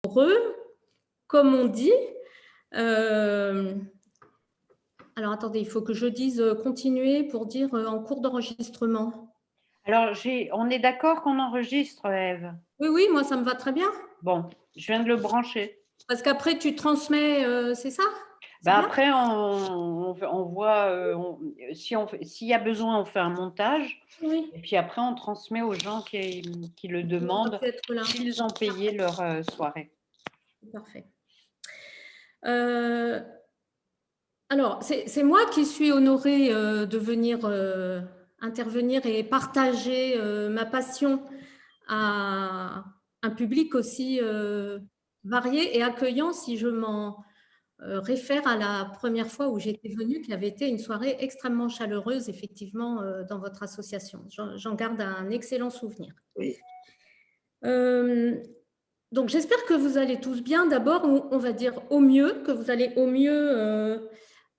heureux, comme on dit. Alors attendez, il faut que je dise continuer pour dire en cours d'enregistrement. Alors, on est d'accord qu'on enregistre, Ève? Oui, oui, moi ça me va très bien. Bon, je viens de le brancher. Parce qu'après tu transmets, c'est ça? C'est Ben bien? après, on voit, s'il y a besoin, on fait un montage. Oui, Et puis après, on transmet aux gens qui le on va demandent, peut être là. s'ils ont payé leur soirée. Parfait. Alors, c'est moi qui suis honorée de venir intervenir et partager ma passion à un public aussi varié et accueillant, si je m'en réfère à la première fois où j'étais venue, qui avait été une soirée extrêmement chaleureuse, effectivement, dans votre association. J'en garde un excellent souvenir. Oui. Donc, j'espère que vous allez tous bien. D'abord, on va dire au mieux, que vous allez au mieux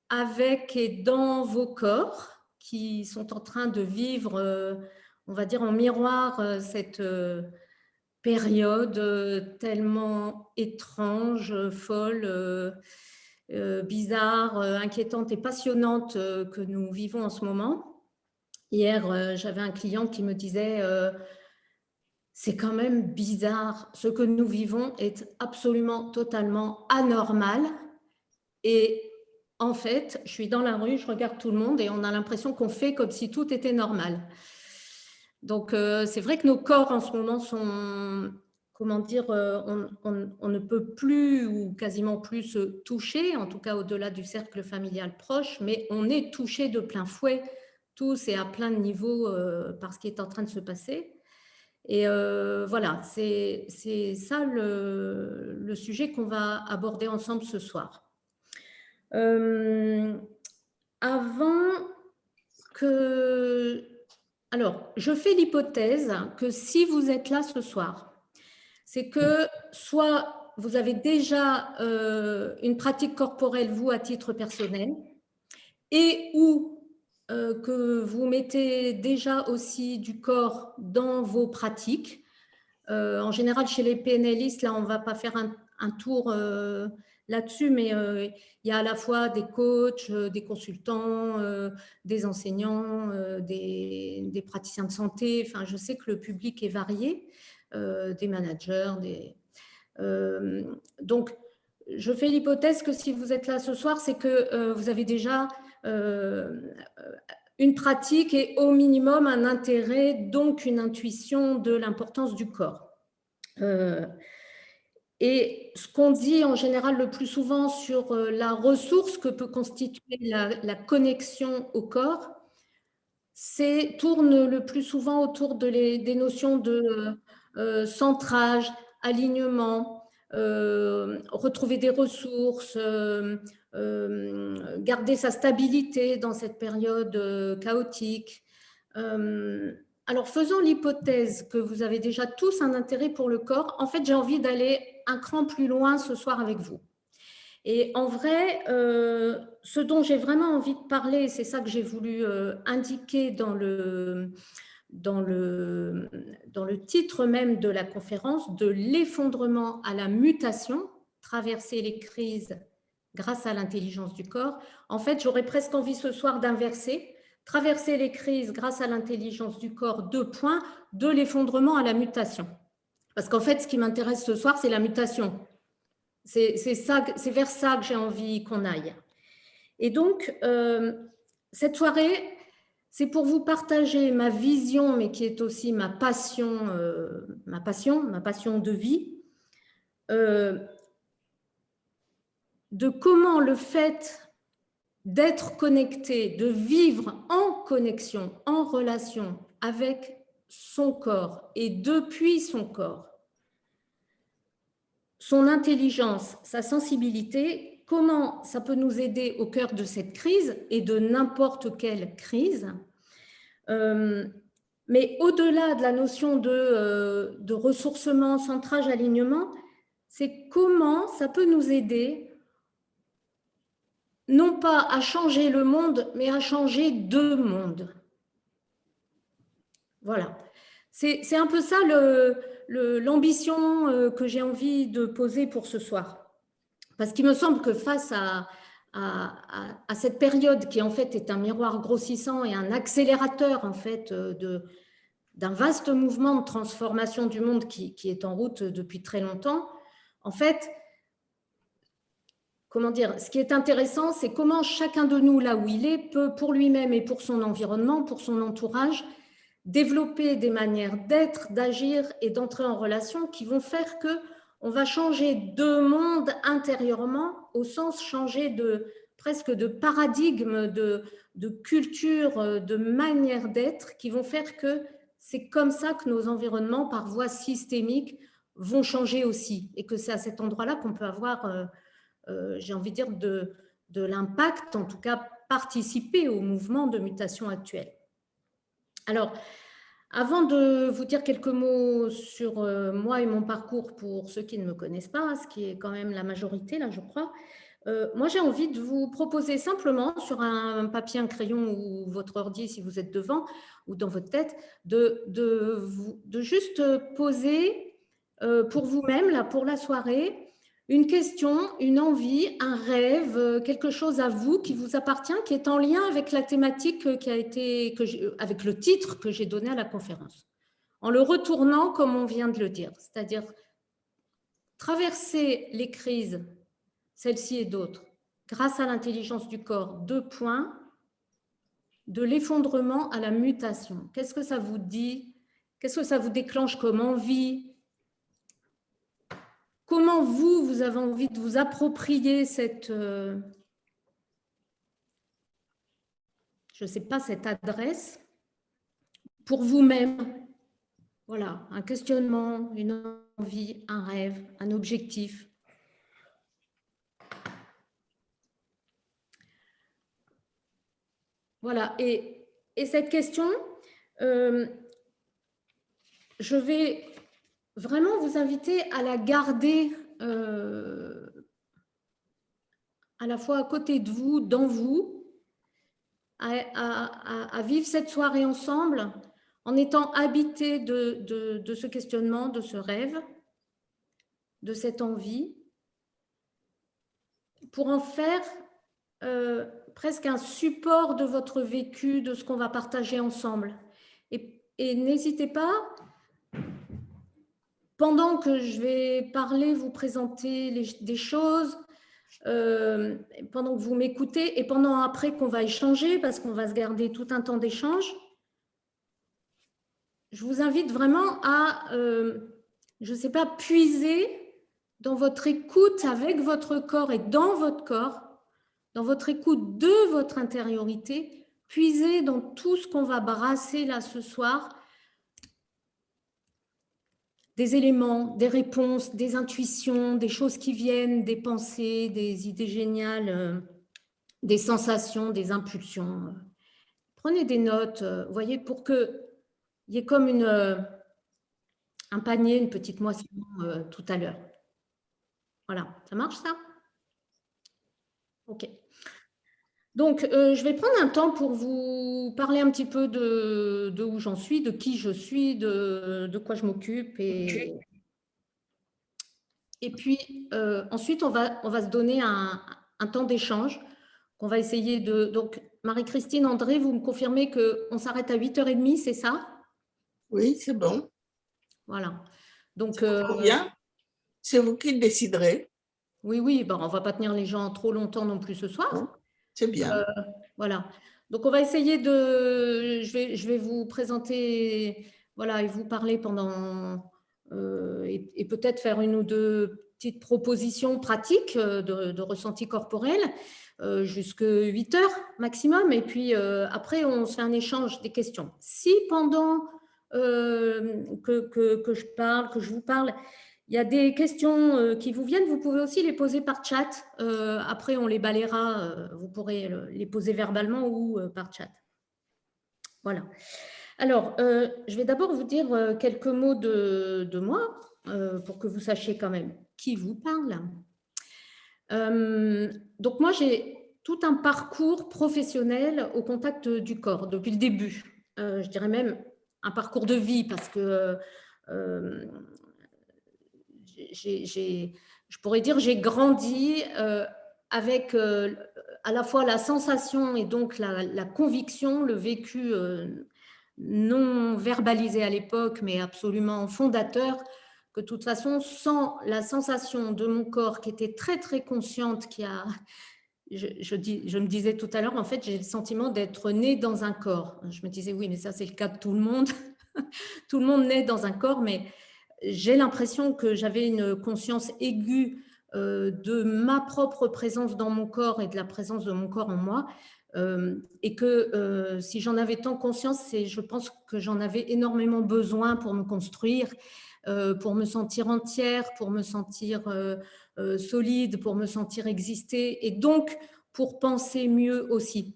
avec et dans vos corps qui sont en train de vivre, on va dire en miroir, cette période tellement étrange, folle, bizarre, inquiétante et passionnante que nous vivons en ce moment. Hier, j'avais un client qui me disait c'est quand même bizarre, ce que nous vivons est absolument totalement anormal et en fait, je suis dans la rue, je regarde tout le monde et on a l'impression qu'on fait comme si tout était normal. Donc, c'est vrai que nos corps en ce moment sont, comment dire, on ne peut plus ou quasiment plus se toucher, en tout cas au-delà du cercle familial proche, mais on est touché de plein fouet tous et à plein de niveaux par ce qui est en train de se passer. Et voilà, c'est ça le sujet qu'on va aborder ensemble ce soir. Avant que... Alors, je fais l'hypothèse que si vous êtes là ce soir, c'est que soit vous avez déjà une pratique corporelle, vous, à titre personnel, et ou que vous mettez déjà aussi du corps dans vos pratiques. En général, chez les PNListes, là, on ne va pas faire un tour là-dessus, mais il y a à la fois des coachs, des consultants, des enseignants, des praticiens de santé. Enfin, je sais que le public est varié, des managers. Donc, je fais l'hypothèse que si vous êtes là ce soir, c'est que vous avez déjà une pratique et au minimum un intérêt, donc une intuition de l'importance du corps. Et ce qu'on dit en général le plus souvent sur la ressource que peut constituer la connexion au corps, tourne le plus souvent autour des notions de centrage, alignement, retrouver des ressources, garder sa stabilité dans cette période chaotique. Alors, faisons l'hypothèse que vous avez déjà tous un intérêt pour le corps. En fait, j'ai envie d'aller un cran plus loin ce soir avec vous. Et en vrai, ce dont j'ai vraiment envie de parler, c'est ça que j'ai voulu indiquer dans le titre même de la conférence, de l'effondrement à la mutation, traverser les crises grâce à l'intelligence du corps. En fait, j'aurais presque envie ce soir d'inverser. Traverser les crises grâce à l'intelligence du corps, 2 points, de l'effondrement à la mutation. Parce qu'en fait, ce qui m'intéresse ce soir, c'est la mutation. C'est vers ça que j'ai envie qu'on aille. Et donc, cette soirée, c'est pour vous partager ma vision, mais qui est aussi ma passion de vie, de comment le fait d'être connecté, de vivre en connexion, en relation avec son corps et depuis son corps, son intelligence, sa sensibilité, comment ça peut nous aider au cœur de cette crise et de n'importe quelle crise. Mais au-delà de la notion de ressourcement, centrage, alignement, c'est comment ça peut nous aider non pas à changer le monde, mais à changer de monde. Voilà. C'est un peu ça l'ambition que j'ai envie de poser pour ce soir. Parce qu'il me semble que face à cette période qui en fait est un miroir grossissant et un accélérateur en fait d'un vaste mouvement de transformation du monde qui est en route depuis très longtemps, en fait, comment dire, ce qui est intéressant, c'est comment chacun de nous, là où il est, peut pour lui-même et pour son environnement, pour son entourage, développer des manières d'être, d'agir et d'entrer en relation qui vont faire que on va changer de monde intérieurement, au sens changer presque de paradigme, de culture, de manière d'être, qui vont faire que c'est comme ça que nos environnements, par voie systémique, vont changer aussi. Et que c'est à cet endroit-là qu'on peut avoir, j'ai envie de dire, de l'impact, en tout cas participer au mouvement de mutation actuel. Alors, avant de vous dire quelques mots sur moi et mon parcours pour ceux qui ne me connaissent pas, ce qui est quand même la majorité, là, je crois, moi, j'ai envie de vous proposer simplement sur un papier, un crayon ou votre ordi, si vous êtes devant, ou dans votre tête, de juste poser pour vous-même, là, pour la soirée, une question, une envie, un rêve, quelque chose à vous qui vous appartient, qui est en lien avec la thématique qui a été, avec le titre que j'ai donné à la conférence. En le retournant comme on vient de le dire, c'est-à-dire traverser les crises, celles-ci et d'autres, grâce à l'intelligence du corps, 2 points, de l'effondrement à la mutation. Qu'est-ce que ça vous dit? Qu'est-ce que ça vous déclenche comme envie? Comment vous avez envie de vous approprier cette, je ne sais pas, cette adresse pour vous-même? Voilà, un questionnement, une envie, un rêve, un objectif. Voilà, et cette question, je vais vraiment vous inviter à la garder à la fois à côté de vous, dans vous, à vivre cette soirée ensemble en étant habité de ce questionnement, de ce rêve, de cette envie, pour en faire presque un support de votre vécu, de ce qu'on va partager ensemble. Et n'hésitez pas, pendant que je vais parler, vous présenter des choses, pendant que vous m'écoutez et pendant après qu'on va échanger, parce qu'on va se garder tout un temps d'échange, je vous invite vraiment à, je ne sais pas, puiser dans votre écoute avec votre corps et dans votre corps, dans votre écoute de votre intériorité, puiser dans tout ce qu'on va brasser là ce soir, des éléments, des réponses, des intuitions, des choses qui viennent, des pensées, des idées géniales, des sensations, des impulsions. Prenez des notes, vous voyez, pour qu'il y ait comme un panier, une petite moisson tout à l'heure. Voilà, ça marche ça? Ok. Donc, je vais prendre un temps pour vous parler un petit peu de où j'en suis, de qui je suis, de quoi je m'occupe. Et puis, ensuite, on va se donner un temps d'échange qu'on va essayer de… Donc, Marie-Christine, André, vous me confirmez qu'on s'arrête à 8h30, c'est ça? Oui, c'est bon. Voilà. Donc, bien. C'est vous qui déciderez. Oui, ben, on ne va pas tenir les gens trop longtemps non plus ce soir. C'est bien. Voilà. Donc, on va essayer de… Je vais vous présenter, voilà, et vous parler pendant… et peut-être faire une ou deux petites propositions pratiques de ressenti corporel jusqu'à 8 heures maximum. Et puis, après, on se fait un échange des questions. Si pendant que je parle, que je vous parle, il y a des questions qui vous viennent, vous pouvez aussi les poser par chat. Après, on les balayera. Vous pourrez les poser verbalement ou par chat. Voilà. Alors, je vais d'abord vous dire quelques mots de moi pour que vous sachiez quand même qui vous parle. Donc, moi, j'ai tout un parcours professionnel au contact du corps depuis le début. Je dirais même un parcours de vie parce que je pourrais dire, j'ai grandi avec à la fois la sensation et donc la conviction, le vécu non verbalisé à l'époque, mais absolument fondateur, que de toute façon, sans la sensation de mon corps qui était très, très consciente, je me disais tout à l'heure, en fait, j'ai le sentiment d'être née dans un corps. Je me disais, oui, mais ça, c'est le cas de tout le monde. Tout le monde naît dans un corps, mais j'ai l'impression que j'avais une conscience aiguë de ma propre présence dans mon corps et de la présence de mon corps en moi. Et que si j'en avais tant conscience, je pense que j'en avais énormément besoin pour me construire, pour me sentir entière, pour me sentir solide, pour me sentir exister et donc pour penser mieux aussi.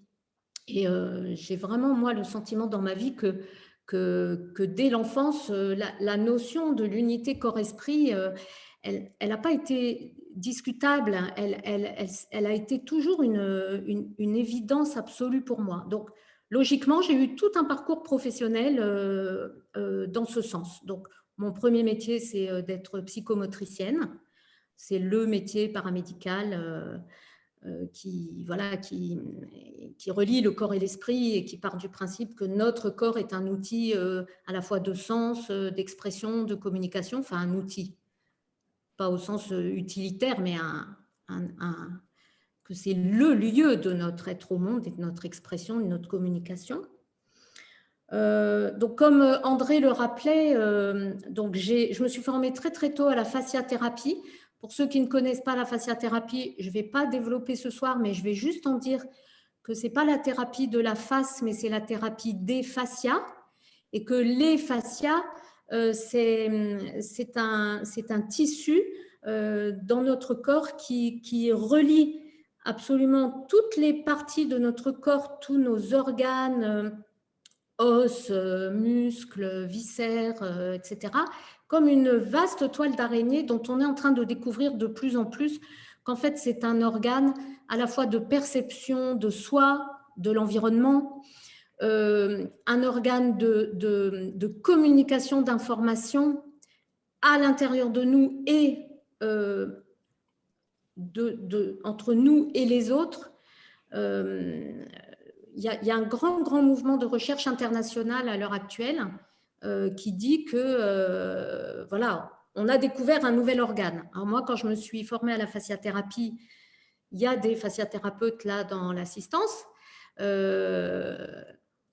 Et j'ai vraiment, moi, le sentiment dans ma vie que dès l'enfance, la notion de l'unité corps-esprit, elle n'a pas été discutable, elle a été toujours une évidence absolue pour moi. Donc, logiquement, j'ai eu tout un parcours professionnel dans ce sens. Donc, mon premier métier, c'est d'être psychomotricienne. C'est le métier paramédical qui relie le corps et l'esprit et qui part du principe que notre corps est un outil à la fois de sens, d'expression, de communication, enfin un outil, pas au sens utilitaire, mais que c'est le lieu de notre être au monde et de notre expression, de notre communication. Donc, comme André le rappelait, donc je me suis formée très très tôt à la fasciathérapie. Pour ceux qui ne connaissent pas la fasciathérapie, je ne vais pas développer ce soir, mais je vais juste en dire que ce n'est pas la thérapie de la face, mais c'est la thérapie des fascias, et que les fascias, c'est un tissu dans notre corps qui relie absolument toutes les parties de notre corps, tous nos organes, os, muscles, viscères, etc., comme une vaste toile d'araignée dont on est en train de découvrir de plus en plus qu'en fait c'est un organe à la fois de perception de soi, de l'environnement, un organe de communication d'informations à l'intérieur de nous et entre nous et les autres. Il y a un grand mouvement de recherche internationale à l'heure actuelle qui dit que, voilà, on a découvert un nouvel organe. Alors moi, quand je me suis formée à la fasciathérapie, il y a des fasciathérapeutes là dans l'assistance.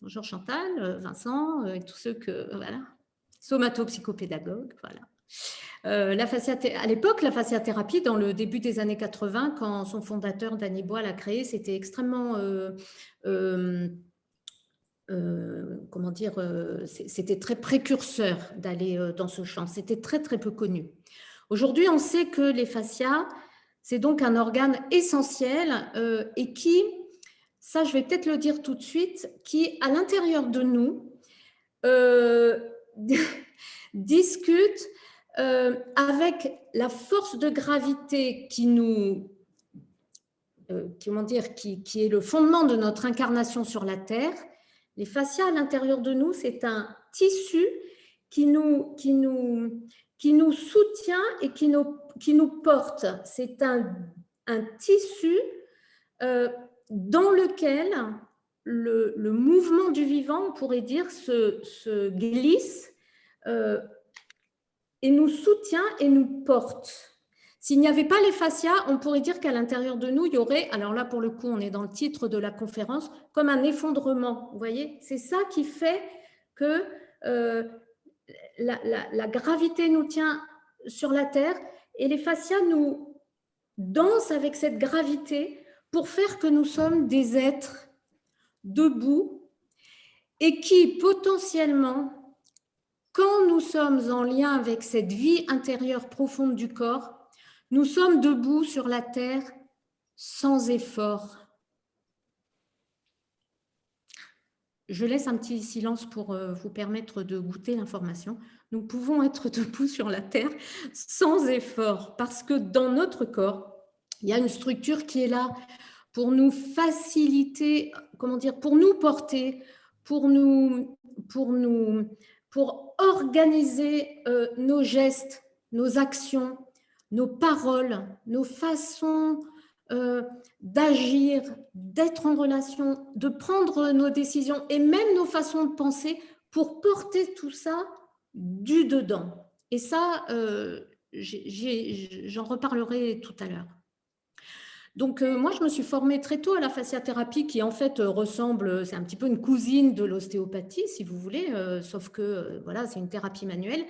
Bonjour Chantal, Vincent, et tous ceux que, voilà, somatopsychopédagogues, voilà. À l'époque, la fasciathérapie, dans le début des années 80, quand son fondateur, Danny Boyle, l'a créée, c'était extrêmement, comment dire, c'était très précurseur d'aller dans ce champ. C'était très, très peu connu. Aujourd'hui, on sait que les fascias, c'est donc un organe essentiel et qui, ça je vais peut-être le dire tout de suite, qui, à l'intérieur de nous, discute avec la force de gravité qui est le fondement de notre incarnation sur la Terre. Les fascias à l'intérieur de nous, c'est un tissu qui nous soutient et qui nous porte. C'est un tissu dans lequel le mouvement du vivant, on pourrait dire, se glisse et nous soutient et nous porte. S'il n'y avait pas les fascias, on pourrait dire qu'à l'intérieur de nous, il y aurait, alors là pour le coup on est dans le titre de la conférence, comme un effondrement. Vous voyez, c'est ça qui fait que la gravité nous tient sur la Terre et les fascias nous dansent avec cette gravité pour faire que nous sommes des êtres debout et qui potentiellement, quand nous sommes en lien avec cette vie intérieure profonde du corps, nous sommes debout sur la terre sans effort. Je laisse un petit silence pour vous permettre de goûter l'information. Nous pouvons être debout sur la terre sans effort parce que dans notre corps, il y a une structure qui est là pour nous faciliter, comment dire, pour nous porter, pour organiser nos gestes nos actions, nos paroles, nos façons d'agir, d'être en relation, de prendre nos décisions et même nos façons de penser pour porter tout ça du dedans. Et ça, j'en reparlerai tout à l'heure. Donc, moi, je me suis formée très tôt à la fasciathérapie qui, en fait, ressemble, c'est un petit peu une cousine de l'ostéopathie, si vous voulez, sauf que, voilà, c'est une thérapie manuelle.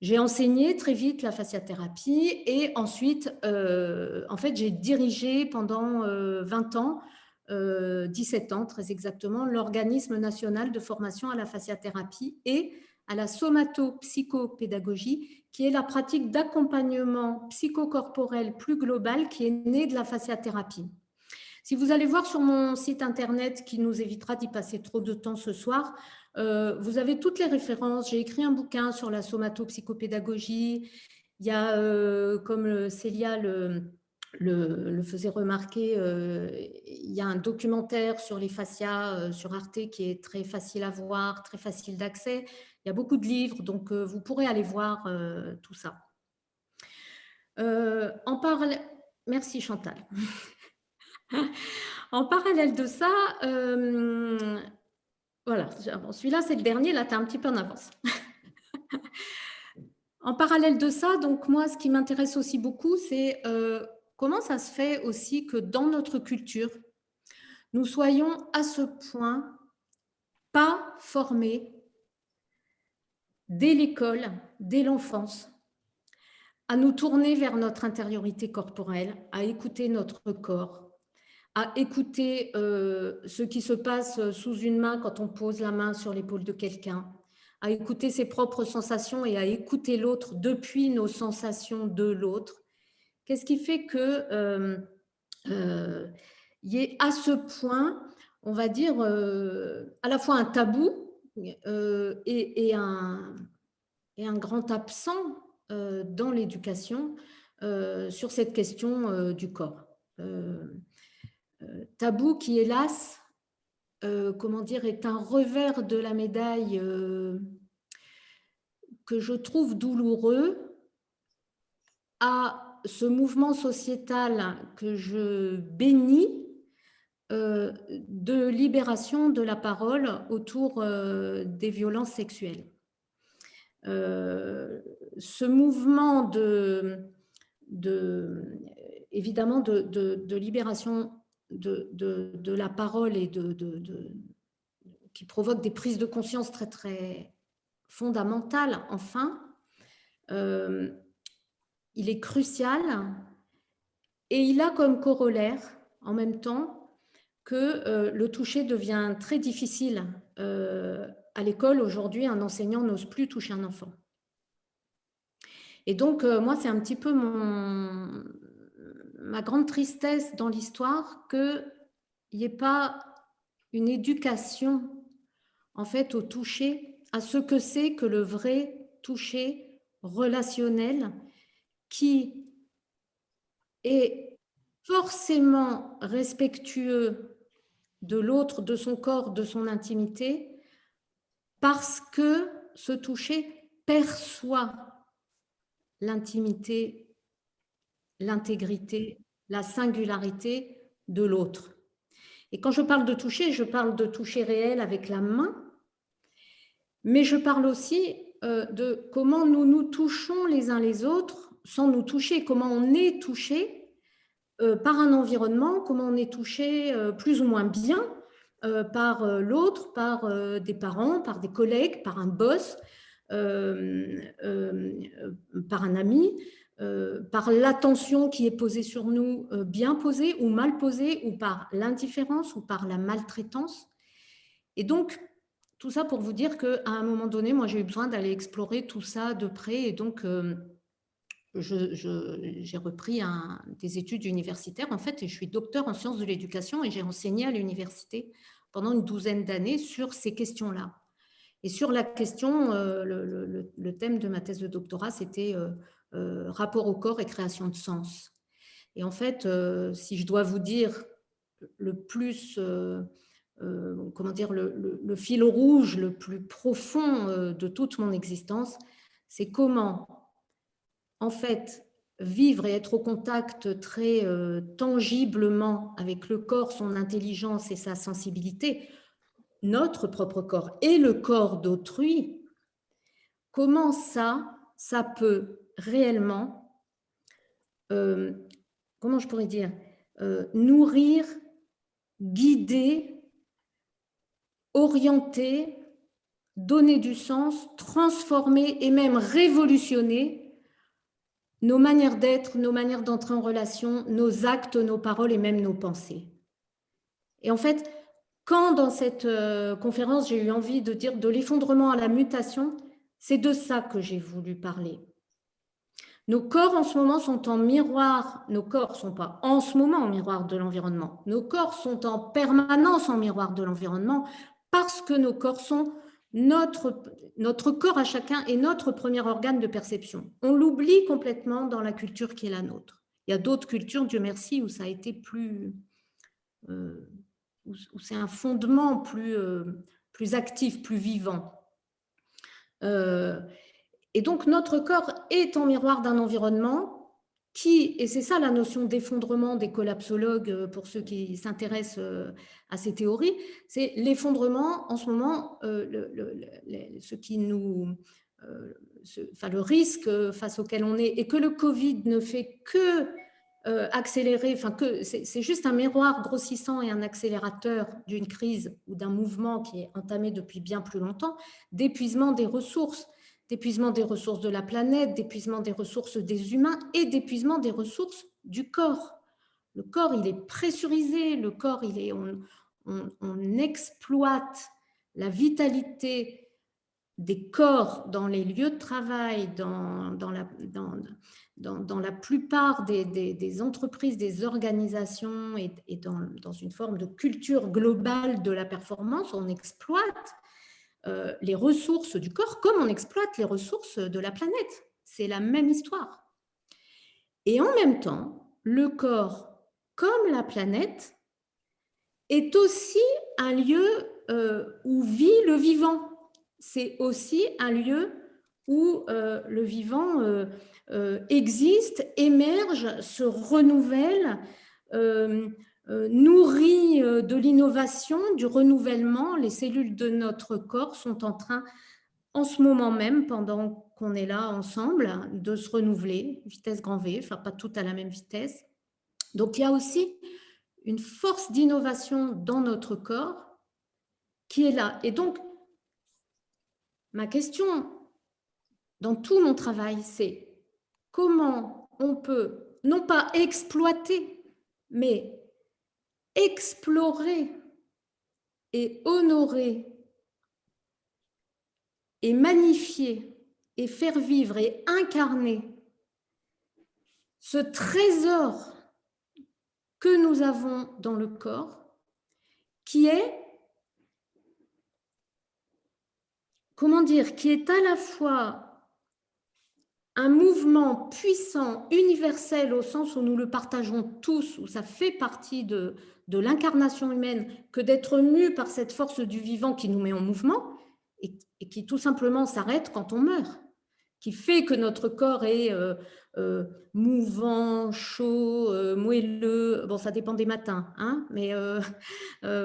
J'ai enseigné très vite la fasciathérapie et ensuite, en fait, j'ai dirigé pendant 20 ans, 17 ans très exactement, l'organisme national de formation à la fasciathérapie et à la somato-psychopédagogie, qui est la pratique d'accompagnement psychocorporel plus global qui est née de la fasciathérapie. Si vous allez voir sur mon site internet, qui nous évitera d'y passer trop de temps ce soir, vous avez toutes les références. J'ai écrit un bouquin sur la somato-psychopédagogie. Il y a, comme Célia le faisait remarquer, il y a un documentaire sur les fascias sur Arte qui est très facile à voir, très facile d'accès. Il y a beaucoup de livres, donc vous pourrez aller voir tout ça. En parallèle, merci Chantal. En parallèle de ça, voilà, celui-là c'est le dernier, là tu es un petit peu en avance. En parallèle de ça, donc moi ce qui m'intéresse aussi beaucoup, c'est comment ça se fait aussi que dans notre culture, nous soyons à ce point pas formés dès l'école, dès l'enfance, à nous tourner vers notre intériorité corporelle, à écouter notre corps, à écouter ce qui se passe sous une main quand on pose la main sur l'épaule de quelqu'un, à écouter ses propres sensations et à écouter l'autre depuis nos sensations de l'autre. Qu'est-ce qui fait que y ait à ce point, on va dire, à la fois un tabou et un grand absent dans l'éducation sur cette question du corps. Tabou qui, hélas, comment dire, est un revers de la médaille que je trouve douloureux à ce mouvement sociétal que je bénis de libération de la parole autour des violences sexuelles. Ce mouvement évidemment de libération de la parole et qui provoque des prises de conscience très très fondamentales, enfin, il est crucial et il a comme corollaire en même temps que le toucher devient très difficile. À l'école, aujourd'hui, un enseignant n'ose plus toucher un enfant. Et donc, moi, c'est un petit peu ma grande tristesse dans l'histoire qu'il n'y ait pas une éducation, en fait, au toucher, à ce que c'est que le vrai toucher relationnel qui est forcément respectueux de l'autre, de son corps, de son intimité, parce que ce toucher perçoit l'intimité, l'intégrité, la singularité de l'autre. Et quand je parle de toucher réel avec la main, mais je parle aussi de comment nous nous touchons les uns les autres sans nous toucher, comment on est touché par un environnement, comment on est touché plus ou moins bien par l'autre, par des parents, par des collègues, par un boss, par un ami, par l'attention qui est posée sur nous, bien posée ou mal posée, ou par l'indifférence ou par la maltraitance. Et donc, tout ça pour vous dire qu'à un moment donné, moi, j'ai eu besoin d'aller explorer tout ça de près. Et donc, j'ai repris des études universitaires, en fait, et je suis docteur en sciences de l'éducation et j'ai enseigné à l'université pendant une 12aine d'années sur ces questions-là. Et sur la question, le thème de ma thèse de doctorat, c'était rapport au corps et création de sens. Et en fait, si je dois vous dire le plus, comment dire, le fil rouge le plus profond de toute mon existence, c'est comment en fait, vivre et être au contact très tangiblement avec le corps, son intelligence et sa sensibilité, notre propre corps et le corps d'autrui, comment ça peut réellement, comment je pourrais dire, nourrir, guider, orienter, donner du sens, transformer et même révolutionner nos manières d'être, nos manières d'entrer en relation, nos actes, nos paroles et même nos pensées. Et en fait, quand dans cette conférence, j'ai eu envie de dire de l'effondrement à la mutation, c'est de ça que j'ai voulu parler. Nos corps en ce moment sont en miroir, nos corps ne sont pas en ce moment en miroir de l'environnement, nos corps sont en permanence en miroir de l'environnement parce que nos corps sont notre corps à chacun est notre premier organe de perception. On l'oublie complètement dans la culture qui est la nôtre. Il y a d'autres cultures, Dieu merci, où ça a été plus... où c'est un fondement plus actif, plus vivant. Et donc, notre corps est en miroir d'un environnement qui, et c'est ça la notion d'effondrement des collapsologues pour ceux qui s'intéressent à ces théories, c'est l'effondrement en ce moment, ce qui nous... le risque face auquel on est, et que le Covid ne fait que accélérer, c'est juste un miroir grossissant et un accélérateur d'une crise ou d'un mouvement qui est entamé depuis bien plus longtemps, d'épuisement des ressources de la planète, d'épuisement des ressources des humains et d'épuisement des ressources du corps. Le corps, il est pressurisé, le corps, on exploite la vitalité des corps dans les lieux de travail, dans la plupart des entreprises, des organisations et dans une forme de culture globale de la performance, on exploite les ressources du corps comme on exploite les ressources de la planète. C'est la même histoire. Et en même temps, le corps, comme la planète, est aussi un lieu où vit le vivant. C'est aussi un lieu où le vivant existe, émerge, se renouvelle, nourrit de l'innovation, du renouvellement. Les cellules de notre corps sont en train, en ce moment même, pendant qu'on est là ensemble, de se renouveler, vitesse grand V, enfin pas toutes à la même vitesse. Donc il y a aussi une force d'innovation dans notre corps qui est là. Et donc, ma question dans tout mon travail, c'est comment on peut, non pas exploiter, mais explorer et honorer et magnifier et faire vivre et incarner ce trésor que nous avons dans le corps, qui est, comment dire, qui est à la fois un mouvement puissant, universel, au sens où nous le partageons tous, où ça fait partie de l'incarnation humaine, que d'être mu par cette force du vivant qui nous met en mouvement et qui tout simplement s'arrête quand on meurt, qui fait que notre corps est mouvant, chaud, moelleux. Bon, ça dépend des matins, hein, mais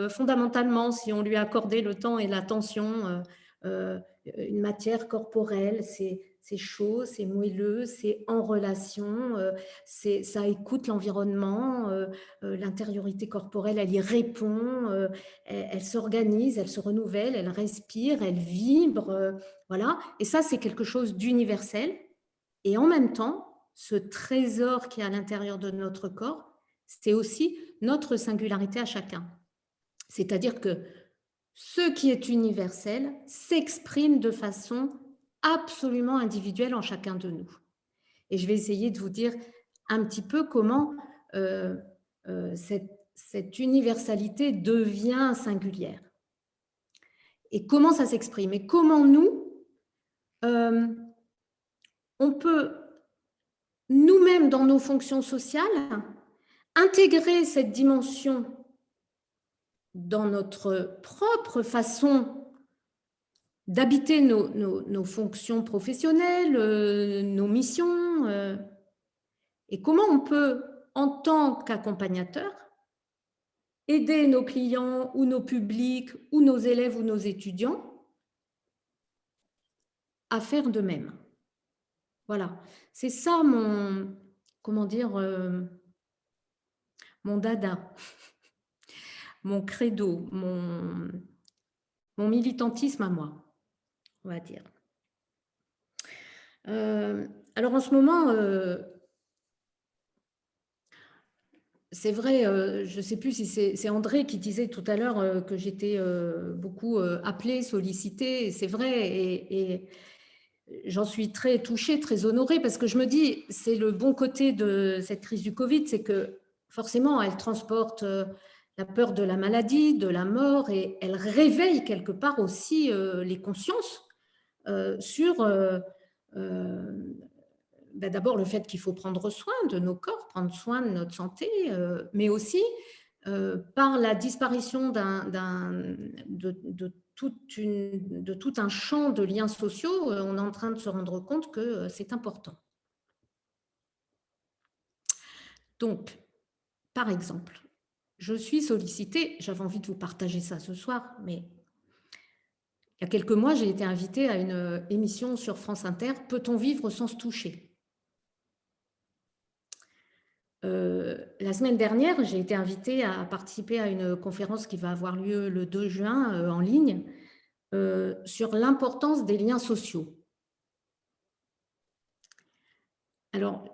fondamentalement, si on lui accordait le temps et l'attention, une matière corporelle, c'est chaud, c'est moelleux, c'est en relation, ça écoute l'environnement, l'intériorité corporelle, elle y répond, elle s'organise, elle se renouvelle, elle respire, elle vibre, voilà. Et ça, c'est quelque chose d'universel. Et en même temps, ce trésor qui est à l'intérieur de notre corps, c'est aussi notre singularité à chacun. C'est-à-dire que ce qui est universel s'exprime de façon absolument individuelle en chacun de nous. Et je vais essayer de vous dire un petit peu comment cette universalité devient singulière. Et comment ça s'exprime. Et comment nous, on peut, nous-mêmes, dans nos fonctions sociales, intégrer cette dimension dans notre propre façon d'habiter nos fonctions professionnelles, nos missions, question, et comment on peut, en tant qu'accompagnateur, aider nos clients ou nos publics ou nos élèves ou nos étudiants à faire de même. Voilà, c'est ça mon, comment dire, mon dada, mon credo, mon militantisme à moi, on va dire. Alors en ce moment, c'est vrai, je ne sais plus si c'est André qui disait tout à l'heure que j'étais beaucoup appelée, sollicitée, et c'est vrai, et j'en suis très touchée, très honorée, parce que je me dis, c'est le bon côté de cette crise du Covid, c'est que forcément, elle transporte la peur de la maladie, de la mort, et elle réveille quelque part aussi les consciences sur d'abord le fait qu'il faut prendre soin de nos corps, prendre soin de notre santé, mais aussi par la disparition de tout un champ de liens sociaux, on est en train de se rendre compte que c'est important. Donc, par exemple, je suis sollicitée, j'avais envie de vous partager ça ce soir, mais il y a quelques mois, j'ai été invitée à une émission sur France Inter, Peut-on vivre sans se toucher ? La semaine dernière, j'ai été invitée à participer à une conférence qui va avoir lieu le 2 juin en ligne sur l'importance des liens sociaux. Alors,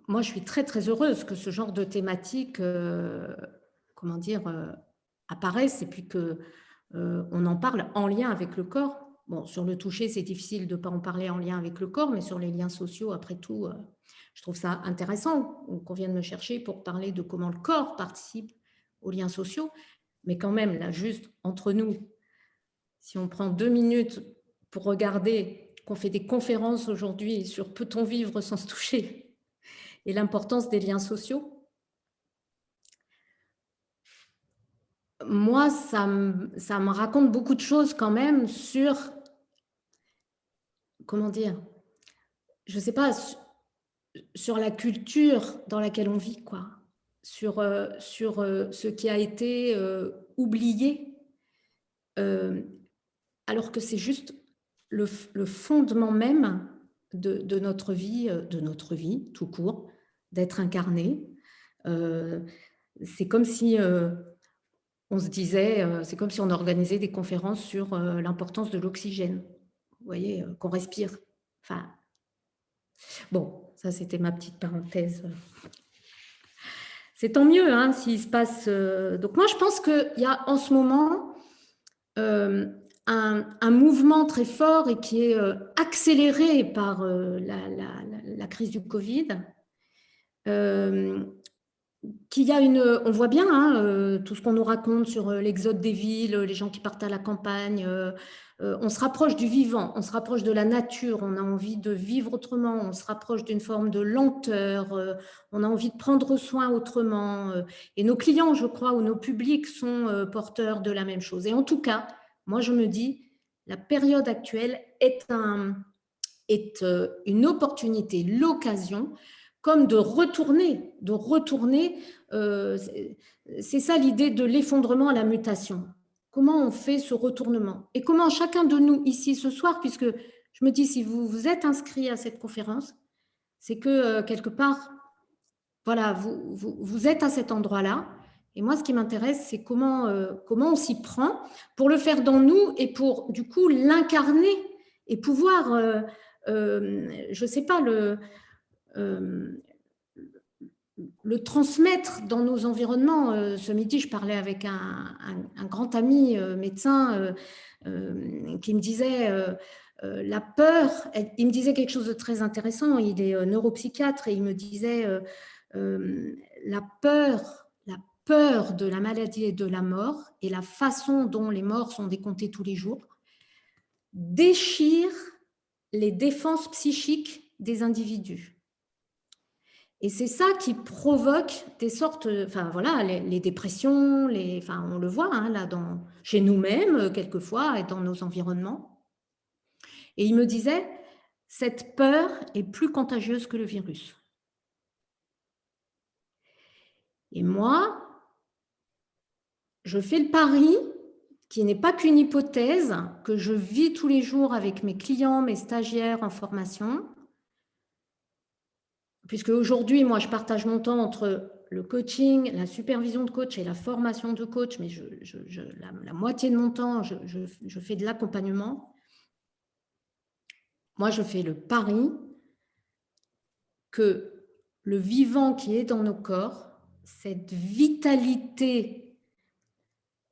moi, je suis très, très heureuse que ce genre de thématique, comment dire, apparaisse et puis qu'on en parle en lien avec le corps. Bon, sur le toucher, c'est difficile de ne pas en parler en lien avec le corps, mais sur les liens sociaux, après tout, je trouve ça intéressant qu'on vienne me chercher pour parler de comment le corps participe aux liens sociaux. Mais quand même, là, juste entre nous, si on prend 2 minutes pour regarder qu'on fait des conférences aujourd'hui sur peut-on vivre sans se toucher et l'importance des liens sociaux, moi, ça me raconte beaucoup de choses quand même sur, comment dire, je ne sais pas, sur la culture dans laquelle on vit, quoi, sur ce qui a été oublié, alors que c'est juste le fondement même de notre vie tout court, d'être incarné. C'est comme si on se disait, c'est comme si on organisait des conférences sur l'importance de l'oxygène, vous voyez, qu'on respire. Enfin, bon, ça c'était ma petite parenthèse. C'est tant mieux hein, s'il se passe. Donc moi je pense qu'il y a en ce moment un mouvement très fort et qui est accéléré par la crise du Covid. Qu'il y a on voit bien hein, tout ce qu'on nous raconte sur l'exode des villes, les gens qui partent à la campagne. On se rapproche du vivant, on se rapproche de la nature, on a envie de vivre autrement, on se rapproche d'une forme de lenteur, on a envie de prendre soin autrement. Et nos clients, je crois, ou nos publics sont porteurs de la même chose. Et en tout cas, moi, je me dis, la période actuelle est une opportunité, l'occasion, comme de retourner. C'est ça l'idée de l'effondrement à la mutation. Comment on fait ce retournement? Et comment chacun de nous ici ce soir, puisque je me dis, si vous vous êtes inscrit à cette conférence, c'est que quelque part, voilà, vous êtes à cet endroit-là. Et moi, ce qui m'intéresse, c'est comment on s'y prend pour le faire dans nous et pour, du coup, l'incarner et pouvoir, je ne sais pas, le transmettre dans nos environnements. Ce midi, je parlais avec un grand ami médecin qui me disait la peur, il me disait quelque chose de très intéressant, il est neuropsychiatre et il me disait la peur de la maladie et de la mort et la façon dont les morts sont décomptées tous les jours déchire les défenses psychiques des individus. Et c'est ça qui provoque des sortes, enfin voilà, les dépressions, enfin on le voit hein, là chez nous-mêmes quelquefois et dans nos environnements. Et il me disait, cette peur est plus contagieuse que le virus. Et moi, je fais le pari, qui n'est pas qu'une hypothèse, que je vis tous les jours avec mes clients, mes stagiaires en formation, puisque aujourd'hui, moi, je partage mon temps entre le coaching, la supervision de coach et la formation de coach, mais la moitié de mon temps, je fais de l'accompagnement. Moi, je fais le pari que le vivant qui est dans nos corps, cette vitalité,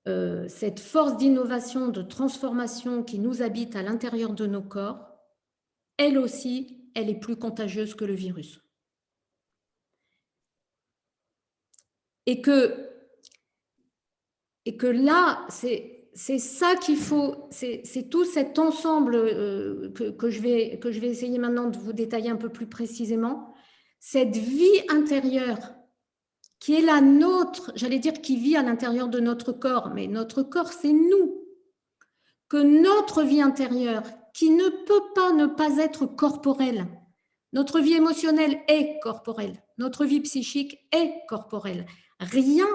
cette force d'innovation, de transformation qui nous habite à l'intérieur de nos corps, elle aussi, elle est plus contagieuse que le virus. Et que là, c'est ça qu'il faut, c'est tout cet ensemble que je vais essayer maintenant de vous détailler un peu plus précisément, cette vie intérieure qui est la nôtre, j'allais dire qui vit à l'intérieur de notre corps, mais notre corps, c'est nous. Que notre vie intérieure, qui ne peut pas ne pas être corporelle, notre vie émotionnelle est corporelle, notre vie psychique est corporelle. Rien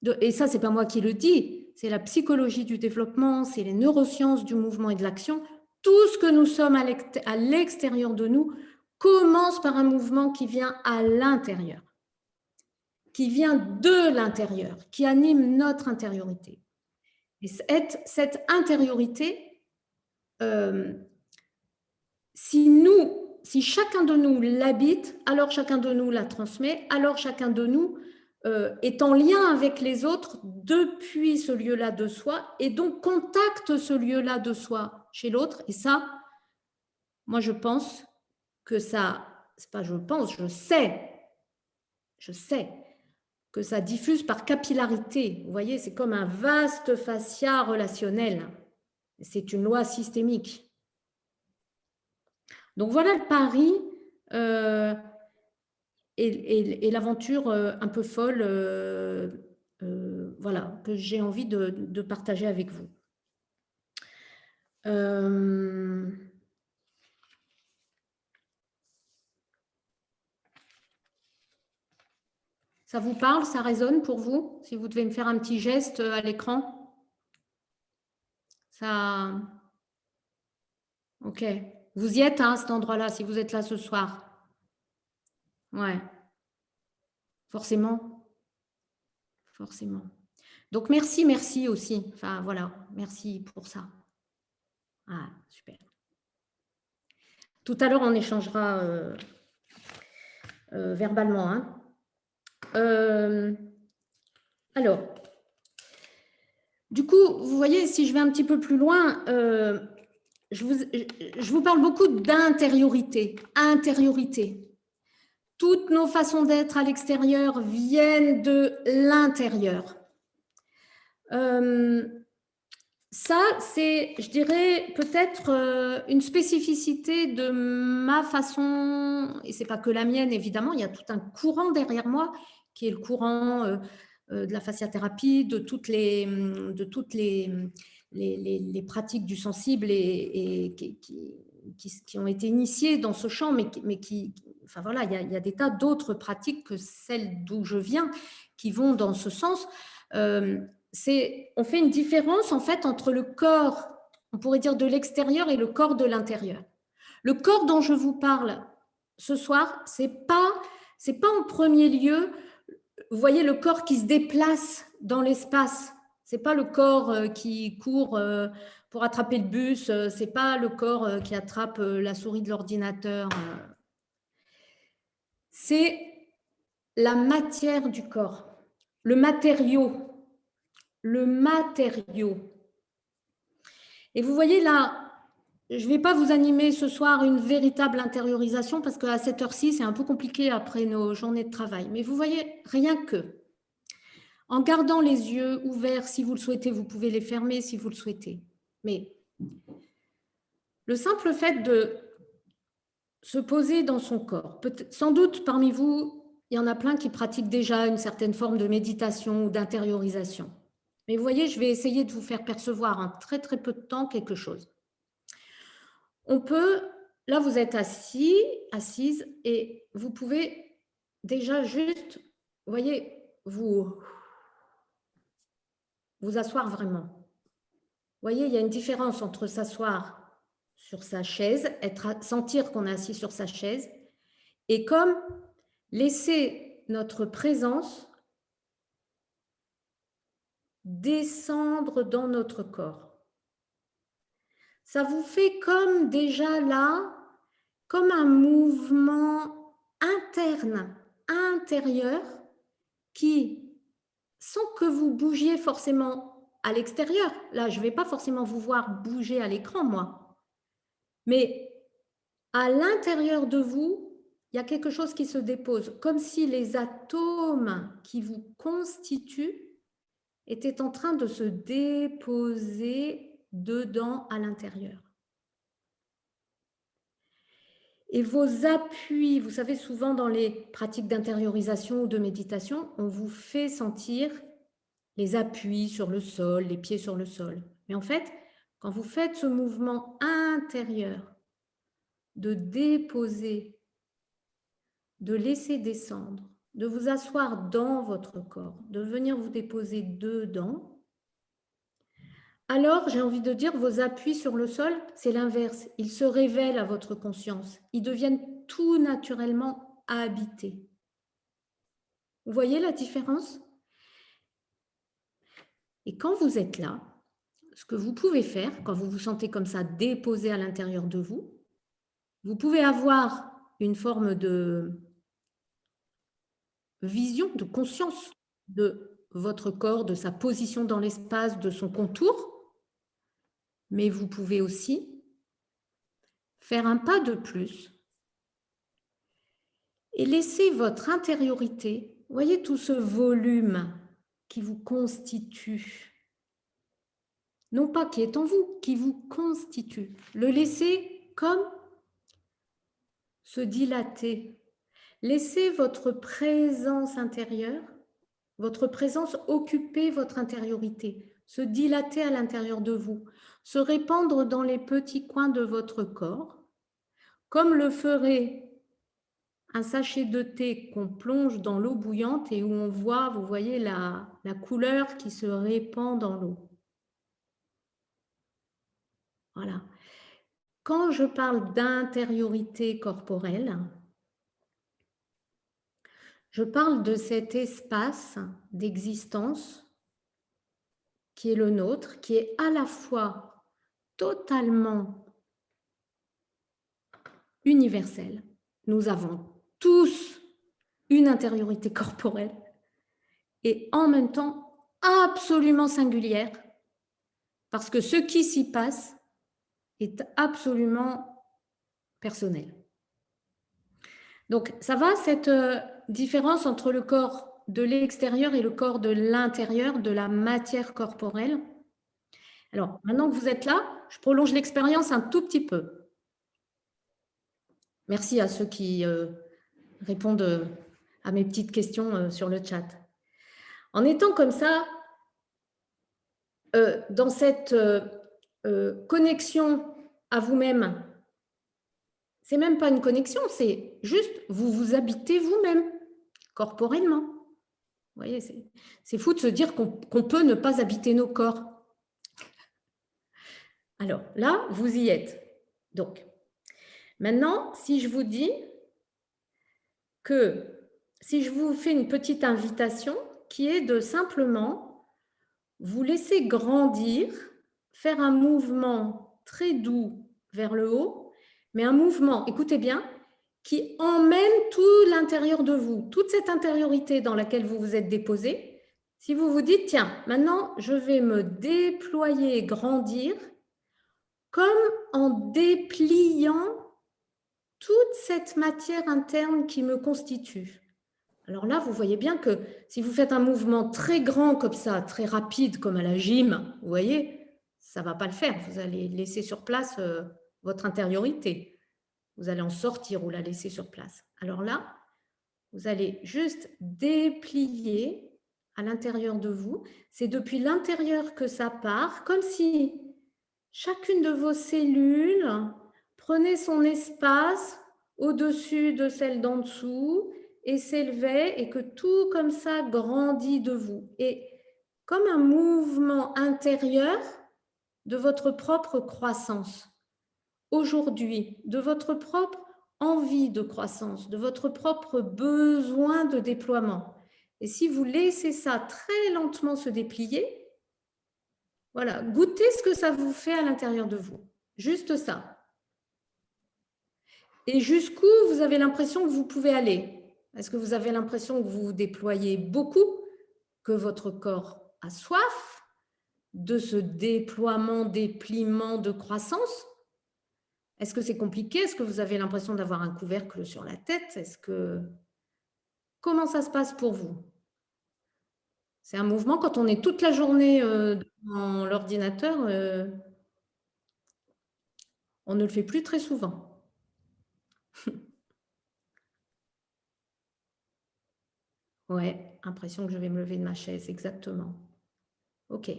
de, et ça, c'est pas moi qui le dis, c'est la psychologie du développement, c'est les neurosciences du mouvement et de l'action. Tout ce que nous sommes à l'extérieur de nous commence par un mouvement qui vient à l'intérieur, qui vient de l'intérieur, qui anime notre intériorité. Et cette intériorité, si chacun de nous l'habite, alors chacun de nous la transmet, alors chacun de nous est en lien avec les autres depuis ce lieu-là de soi et donc contacte ce lieu-là de soi chez l'autre. Et ça, moi je pense que ça, c'est pas je pense, je sais que ça diffuse par capillarité. Vous voyez, c'est comme un vaste fascia relationnel. C'est une loi systémique. Donc voilà le pari et l'aventure un peu folle voilà, que j'ai envie de partager avec vous. Ça vous parle? Ça résonne pour vous? Si vous devez me faire un petit geste à l'écran. Ça... Ok. Vous y êtes à cet endroit-là, si vous êtes là ce soir. Ouais. Forcément. Forcément. Donc, merci aussi. Enfin, voilà. Merci pour ça. Ah, super. Tout à l'heure, on échangera verbalement, hein. Alors, du coup, vous voyez, si je vais un petit peu plus loin, je vous parle beaucoup d'intériorité. Intériorité. Toutes nos façons d'être à l'extérieur viennent de l'intérieur. Ça, c'est, je dirais, peut-être une spécificité de ma façon, et c'est pas que la mienne, évidemment, il y a tout un courant derrière moi, qui est le courant de la fasciathérapie, de toutes les pratiques du sensible et qui ont été initiées dans ce champ, mais qui enfin voilà, il y a des tas d'autres pratiques que celles d'où je viens, qui vont dans ce sens. On fait une différence en fait entre le corps, on pourrait dire de l'extérieur, et le corps de l'intérieur. Le corps dont je vous parle ce soir, c'est pas en premier lieu, vous voyez, le corps qui se déplace dans l'espace. C'est pas le corps qui court pour attraper le bus, c'est pas le corps qui attrape la souris de l'ordinateur. C'est la matière du corps, le matériau. Le matériau. Et vous voyez là, je ne vais pas vous animer ce soir une véritable intériorisation parce qu'à cette heure-ci, c'est un peu compliqué après nos journées de travail. Mais vous voyez, rien que, en gardant les yeux ouverts, si vous le souhaitez, vous pouvez les fermer si vous le souhaitez. Mais le simple fait de se poser dans son corps, sans doute parmi vous, il y en a plein qui pratiquent déjà une certaine forme de méditation ou d'intériorisation. Mais vous voyez, je vais essayer de vous faire percevoir en très très peu de temps quelque chose. On peut là, vous êtes assis, assise, et vous pouvez déjà juste, vous voyez, vous asseoir vraiment. Vous voyez, il y a une différence entre s'asseoir sur sa chaise, sentir qu'on est assis sur sa chaise, et comme laisser notre présence descendre dans notre corps. Ça vous fait comme déjà là, comme un mouvement interne, intérieur, qui, sans que vous bougiez forcément à l'extérieur, là je ne vais pas forcément vous voir bouger à l'écran moi, mais à l'intérieur de vous, il y a quelque chose qui se dépose, comme si les atomes qui vous constituent étaient en train de se déposer dedans à l'intérieur. Et vos appuis, vous savez, souvent dans les pratiques d'intériorisation ou de méditation, on vous fait sentir les appuis sur le sol, les pieds sur le sol. Mais en fait, quand vous faites ce mouvement intérieur de déposer, de laisser descendre, de vous asseoir dans votre corps, de venir vous déposer dedans, alors j'ai envie de dire, vos appuis sur le sol, c'est l'inverse. Ils se révèlent à votre conscience. Ils deviennent tout naturellement habités. Vous voyez la différence? Et quand vous êtes là, ce que vous pouvez faire, quand vous vous sentez comme ça déposé à l'intérieur de vous, vous pouvez avoir une forme de vision, de conscience de votre corps, de sa position dans l'espace, de son contour, mais vous pouvez aussi faire un pas de plus et laisser votre intériorité, voyez tout ce volume qui vous constitue, non pas qui est en vous, qui vous constitue, le laisser comme se dilater. Laissez votre présence intérieure, votre présence occuper votre intériorité, se dilater à l'intérieur de vous, se répandre dans les petits coins de votre corps, comme le ferait un sachet de thé qu'on plonge dans l'eau bouillante et où on voit, vous voyez, la couleur qui se répand dans l'eau. Voilà. Quand je parle d'intériorité corporelle, je parle de cet espace d'existence qui est le nôtre, qui est à la fois totalement universel. Nous avons tous une intériorité corporelle et en même temps absolument singulière, parce que ce qui s'y passe est absolument personnel. Donc, ça va, cette différence entre le corps de l'extérieur et le corps de l'intérieur, de la matière corporelle. Alors, maintenant que vous êtes là, je prolonge l'expérience un tout petit peu. Merci à ceux qui répondent à mes petites questions sur le chat. En étant comme ça, dans cette connexion à vous-même, c'est même pas une connexion, c'est juste vous vous habitez vous-même, corporellement. Vous voyez, c'est fou de se dire qu'on peut ne pas habiter nos corps. Alors là, vous y êtes. Donc, maintenant, si je vous dis que, si je vous fais une petite invitation qui est de simplement vous laisser grandir, faire un mouvement très doux vers le haut, mais un mouvement, écoutez bien, qui emmène tout l'intérieur de vous, toute cette intériorité dans laquelle vous vous êtes déposé. Si vous vous dites, tiens, maintenant, je vais me déployer et grandir comme en dépliant toute cette matière interne qui me constitue. Alors là, vous voyez bien que si vous faites un mouvement très grand comme ça, très rapide comme à la gym, vous voyez, ça ne va pas le faire. Vous allez laisser sur place votre intériorité. Vous allez en sortir ou la laisser sur place. Alors là, vous allez juste déplier à l'intérieur de vous. C'est depuis l'intérieur que ça part, comme si chacune de vos cellules prenait son espace au-dessus de celle d'en dessous et s'élevait et que tout comme ça grandit de vous. Et comme un mouvement intérieur de votre propre croissance. Aujourd'hui, de votre propre envie de croissance, de votre propre besoin de déploiement. Et si vous laissez ça très lentement se déplier, voilà, goûtez ce que ça vous fait à l'intérieur de vous. Juste ça. Et jusqu'où vous avez l'impression que vous pouvez aller? Est-ce que vous avez l'impression que vous vous déployez beaucoup, que votre corps a soif de ce déploiement, dépliement de croissance? Est-ce que c'est compliqué? Est-ce que vous avez l'impression d'avoir un couvercle sur la tête? Comment ça se passe pour vous? C'est un mouvement, quand on est toute la journée devant l'ordinateur, on ne le fait plus très souvent. Ouais, impression que je vais me lever de ma chaise, exactement. Ok.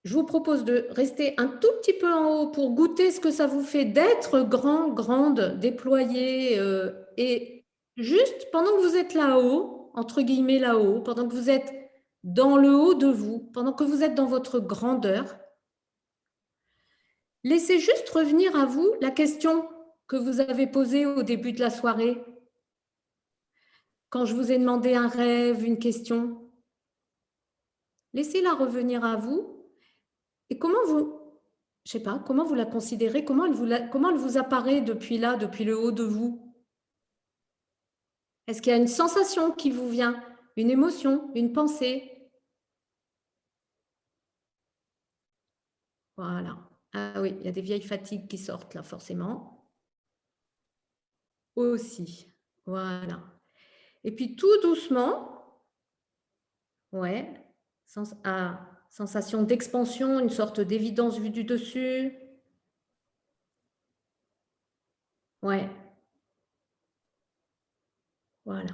Je vous propose de rester un tout petit peu en haut pour goûter ce que ça vous fait d'être grand, grande, déployée. Et juste pendant que vous êtes là-haut, entre guillemets là-haut, pendant que vous êtes dans le haut de vous, pendant que vous êtes dans votre grandeur, laissez juste revenir à vous la question que vous avez posée au début de la soirée. Quand je vous ai demandé un rêve, une question, laissez-la revenir à vous. Et comment vous, je sais pas, comment vous la considérez, comment elle vous apparaît depuis là, depuis le haut de vous? Est-ce qu'il y a une sensation qui vous vient, une émotion, une pensée? Voilà. Ah oui, il y a des vieilles fatigues qui sortent là, forcément. Aussi. Voilà. Et puis tout doucement, ouais, sensation d'expansion, une sorte d'évidence vue du dessus. Ouais. Voilà.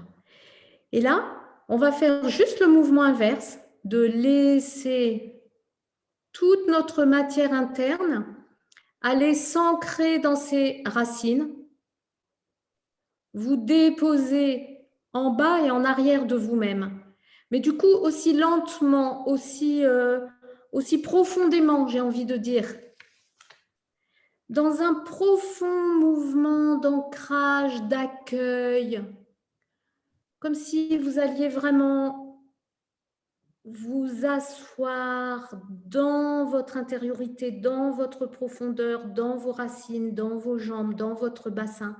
Et là, on va faire juste le mouvement inverse, de laisser toute notre matière interne aller s'ancrer dans ses racines, vous déposer en bas et en arrière de vous-même. Mais du coup, aussi lentement, aussi profondément, j'ai envie de dire, dans un profond mouvement d'ancrage, d'accueil, comme si vous alliez vraiment vous asseoir dans votre intériorité, dans votre profondeur, dans vos racines, dans vos jambes, dans votre bassin,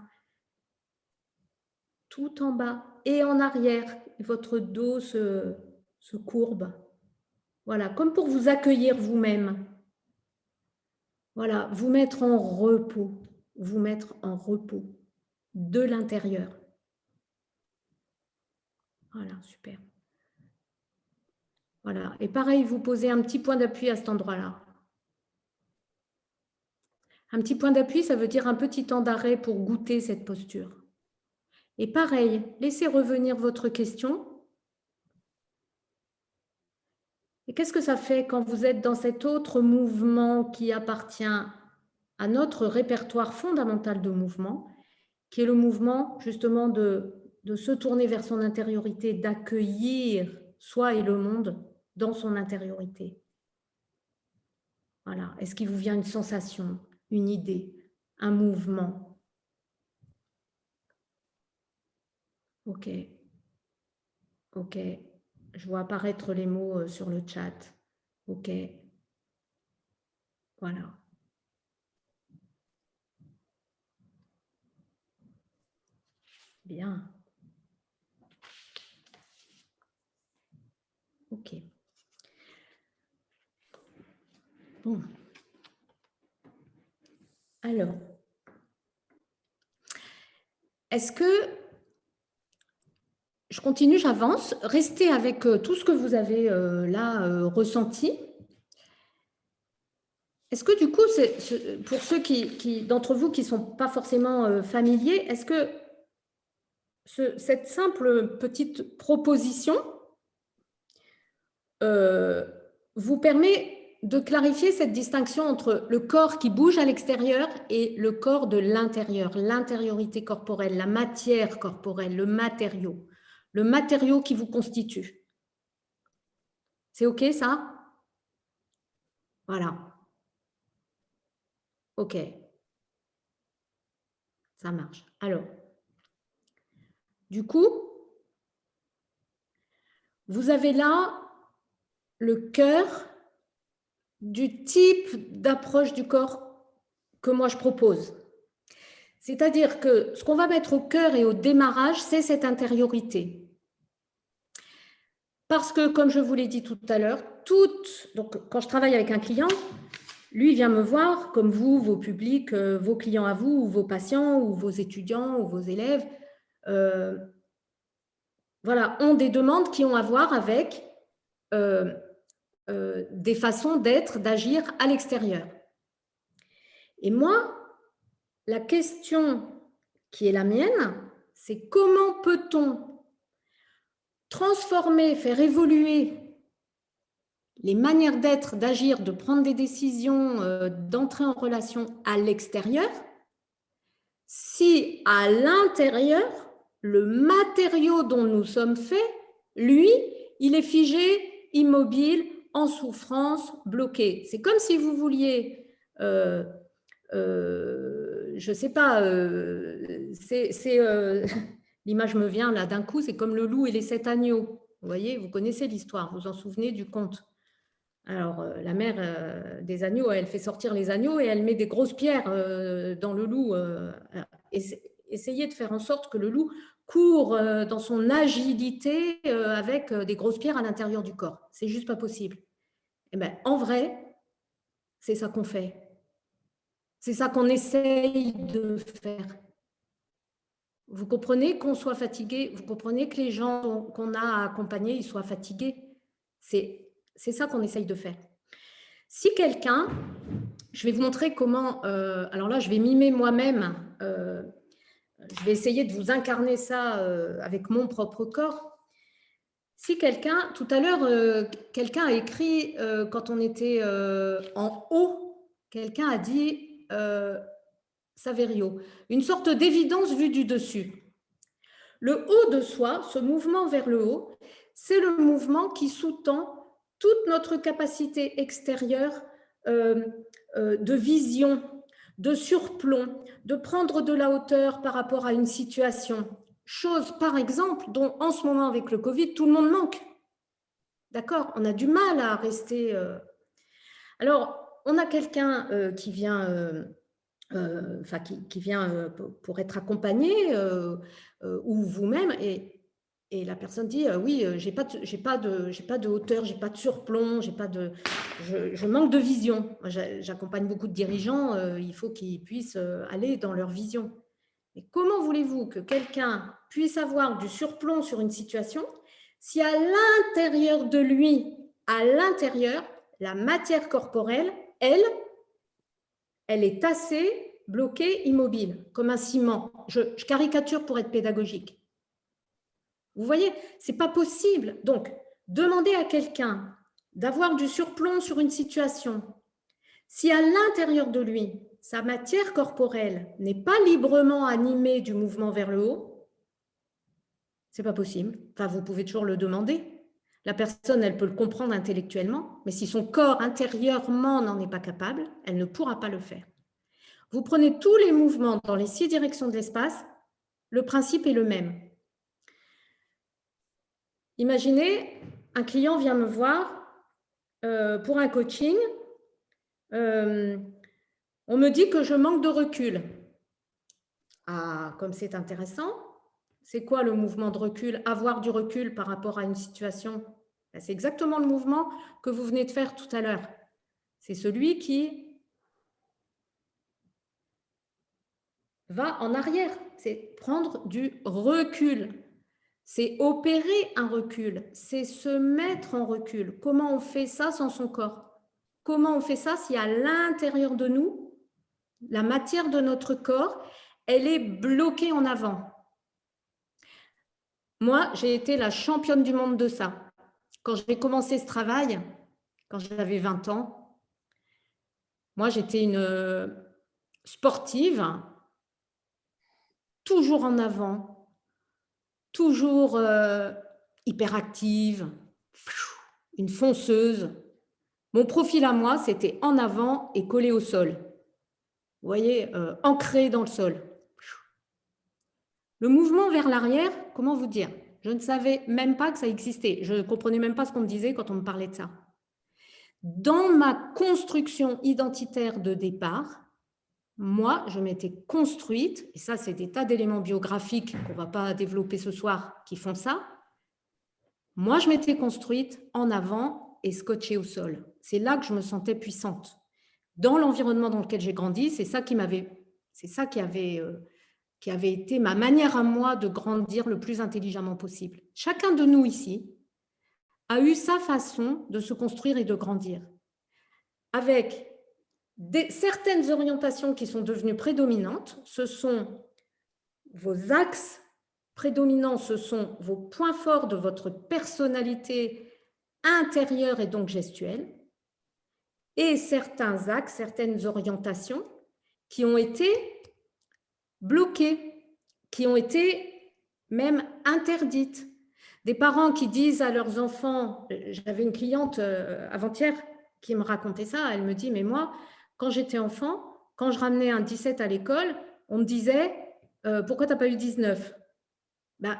tout en bas et en arrière. Votre dos se courbe. Voilà, comme pour vous accueillir vous-même. Voilà, vous mettre en repos, de l'intérieur. Voilà, super. Voilà, et pareil, vous posez un petit point d'appui à cet endroit-là. Un petit point d'appui, ça veut dire un petit temps d'arrêt pour goûter cette posture. Et pareil, laissez revenir votre question. Et qu'est-ce que ça fait quand vous êtes dans cet autre mouvement qui appartient à notre répertoire fondamental de mouvement, qui est le mouvement justement de se tourner vers son intériorité, d'accueillir soi et le monde dans son intériorité. Voilà. Est-ce qu'il vous vient une sensation, une idée, un mouvement? Ok. Ok. Je vois apparaître les mots sur le chat. Ok. Voilà. Bien. Ok. Bon. Alors, est-ce que je continue, j'avance? Restez avec tout ce que vous avez là ressenti. Est-ce que du coup, pour ceux d'entre vous qui ne sont pas forcément familiers, est-ce que cette simple petite proposition vous permet de clarifier cette distinction entre le corps qui bouge à l'extérieur et le corps de l'intérieur, l'intériorité corporelle, la matière corporelle, le matériau qui vous constitue. C'est OK ça? Voilà. OK. Ça marche. Alors, du coup, vous avez là le cœur du type d'approche du corps que moi je propose. C'est-à-dire que ce qu'on va mettre au cœur et au démarrage, c'est cette intériorité. Parce que, comme je vous l'ai dit tout à l'heure, donc quand je travaille avec un client, lui vient me voir, comme vous, vos publics, vos clients à vous, ou vos patients, ou vos étudiants, ou vos élèves, voilà, ont des demandes qui ont à voir avec des façons d'être, d'agir à l'extérieur. Et moi, la question qui est la mienne, c'est comment peut-on transformer, faire évoluer les manières d'être, d'agir, de prendre des décisions, d'entrer en relation à l'extérieur, si à l'intérieur, le matériau dont nous sommes faits, lui, il est figé, immobile, en souffrance, bloqué. C'est comme si vous vouliez, je ne sais pas, l'image me vient là d'un coup, c'est comme le loup et les 7 agneaux. Vous voyez, vous connaissez l'histoire, vous vous en souvenez du conte. Alors, la mère des agneaux, elle fait sortir les agneaux et elle met des grosses pierres dans le loup. Essayez de faire en sorte que le loup court dans son agilité avec des grosses pierres à l'intérieur du corps. C'est juste pas possible. Et ben, en vrai, c'est ça qu'on fait. C'est ça qu'on essaye de faire. Vous comprenez qu'on soit fatigué, vous comprenez que les gens qu'on a accompagnés, ils soient fatigués. C'est ça qu'on essaye de faire. Si quelqu'un, je vais vous montrer comment, alors là, je vais mimer moi-même, je vais essayer de vous incarner ça avec mon propre corps. Si quelqu'un, tout à l'heure, quelqu'un a écrit, quand on était en haut, quelqu'un a dit Saverio, une sorte d'évidence vue du dessus. Le haut de soi, ce mouvement vers le haut, c'est le mouvement qui sous-tend toute notre capacité extérieure de vision, de surplomb, de prendre de la hauteur par rapport à une situation. Chose, par exemple, dont en ce moment avec le Covid, tout le monde manque. D'accord? On a du mal à rester... Alors, on a quelqu'un qui vient... qui vient pour être accompagné ou vous-même et la personne dit oui, j'ai pas de hauteur, j'ai pas de surplomb, je manque de vision. J'accompagne beaucoup de dirigeants, il faut qu'ils puissent aller dans leur vision. Mais comment voulez-vous que quelqu'un puisse avoir du surplomb sur une situation si à l'intérieur de lui, à l'intérieur, la matière corporelle, elle est tassée, bloquée, immobile, comme un ciment. Je caricature pour être pédagogique. Vous voyez, ce n'est pas possible. Donc, demander à quelqu'un d'avoir du surplomb sur une situation, si à l'intérieur de lui, sa matière corporelle n'est pas librement animée du mouvement vers le haut, ce n'est pas possible. Enfin, vous pouvez toujours le demander. La personne, elle peut le comprendre intellectuellement, mais si son corps intérieurement n'en est pas capable, elle ne pourra pas le faire. Vous prenez tous les mouvements dans les 6 directions de l'espace, le principe est le même. Imaginez, un client vient me voir pour un coaching. On me dit que je manque de recul. Ah, comme c'est intéressant. C'est quoi le mouvement de recul? Avoir du recul par rapport à une situation. C'est exactement le mouvement que vous venez de faire tout à l'heure. C'est celui qui va en arrière. C'est prendre du recul. C'est opérer un recul. C'est se mettre en recul. Comment on fait ça sans son corps? Comment on fait ça si à l'intérieur de nous, la matière de notre corps, elle est bloquée en avant? Moi, j'ai été la championne du monde de ça. Quand j'ai commencé ce travail, quand j'avais 20 ans, Moi, j'étais une sportive, toujours en avant, toujours hyperactive, une fonceuse. Mon profil à moi, c'était en avant et collé au sol. Vous voyez, ancré dans le sol. Le mouvement vers l'arrière, comment vous dire? Je ne savais même pas que ça existait. Je ne comprenais même pas ce qu'on me disait quand on me parlait de ça. Dans ma construction identitaire de départ, moi, je m'étais construite, et ça, c'est des tas d'éléments biographiques qu'on ne va pas développer ce soir qui font ça. Moi, je m'étais construite en avant et scotchée au sol. C'est là que je me sentais puissante. Dans l'environnement dans lequel j'ai grandi, c'est ça qui avait été ma manière à moi de grandir le plus intelligemment possible. Chacun de nous ici a eu sa façon de se construire et de grandir, avec certaines orientations qui sont devenues prédominantes. Ce sont vos axes prédominants, ce sont vos points forts de votre personnalité intérieure et donc gestuelle, et certains axes, certaines orientations qui ont été bloquées, qui ont été même interdites. Des parents qui disent à leurs enfants, j'avais une cliente avant-hier qui me racontait ça, elle me dit, mais moi, quand j'étais enfant, quand je ramenais un 17 à l'école, on me disait, pourquoi tu n'as pas eu 19 ? Ben,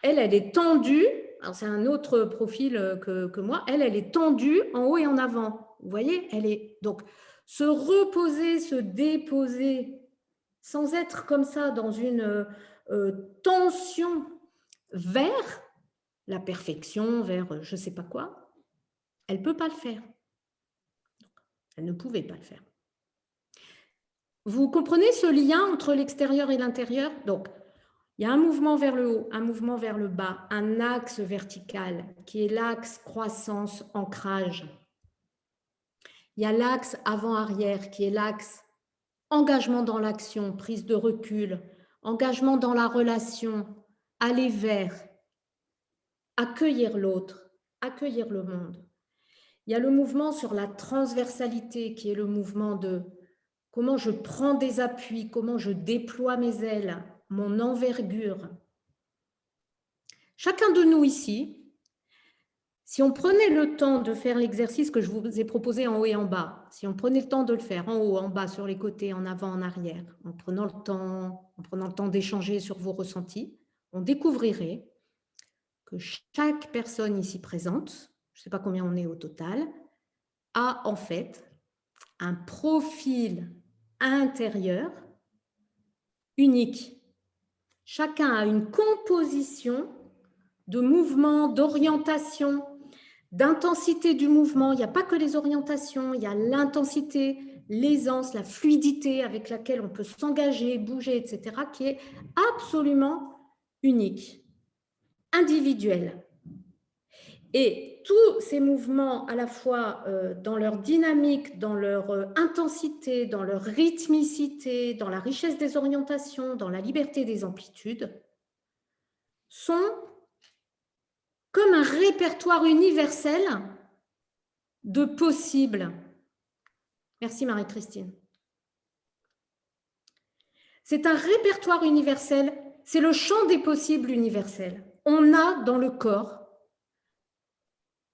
elle est tendue, alors c'est un autre profil que moi, elle est tendue en haut et en avant. Vous voyez, elle est donc se reposer, se déposer, sans être comme ça dans une tension vers la perfection, vers je ne sais pas quoi, elle ne peut pas le faire. Elle ne pouvait pas le faire. Vous comprenez ce lien entre l'extérieur et l'intérieur? Donc, il y a un mouvement vers le haut, un mouvement vers le bas, un axe vertical qui est l'axe croissance, ancrage. Il y a l'axe avant-arrière qui est l'axe engagement dans l'action, prise de recul, engagement dans la relation, aller vers, accueillir l'autre, accueillir le monde. Il y a le mouvement sur la transversalité qui est le mouvement de comment je prends des appuis, comment je déploie mes ailes, mon envergure. Chacun de nous ici, si on prenait le temps de faire l'exercice que je vous ai proposé en haut et en bas, si on prenait le temps de le faire en haut, en bas, sur les côtés, en avant, en arrière, en prenant le temps d'échanger sur vos ressentis, on découvrirait que chaque personne ici présente, je ne sais pas combien on est au total, a en fait un profil intérieur unique. Chacun a une composition de mouvement, d'orientation, d'intensité du mouvement. Il n'y a pas que les orientations, il y a l'intensité, l'aisance, la fluidité avec laquelle on peut s'engager, bouger, etc., qui est absolument unique, individuel. Et tous ces mouvements, à la fois dans leur dynamique, dans leur intensité, dans leur rythmicité, dans la richesse des orientations, dans la liberté des amplitudes, sont comme un répertoire universel de possibles. Merci Marie-Christine. C'est un répertoire universel, c'est le champ des possibles universels. On a dans le corps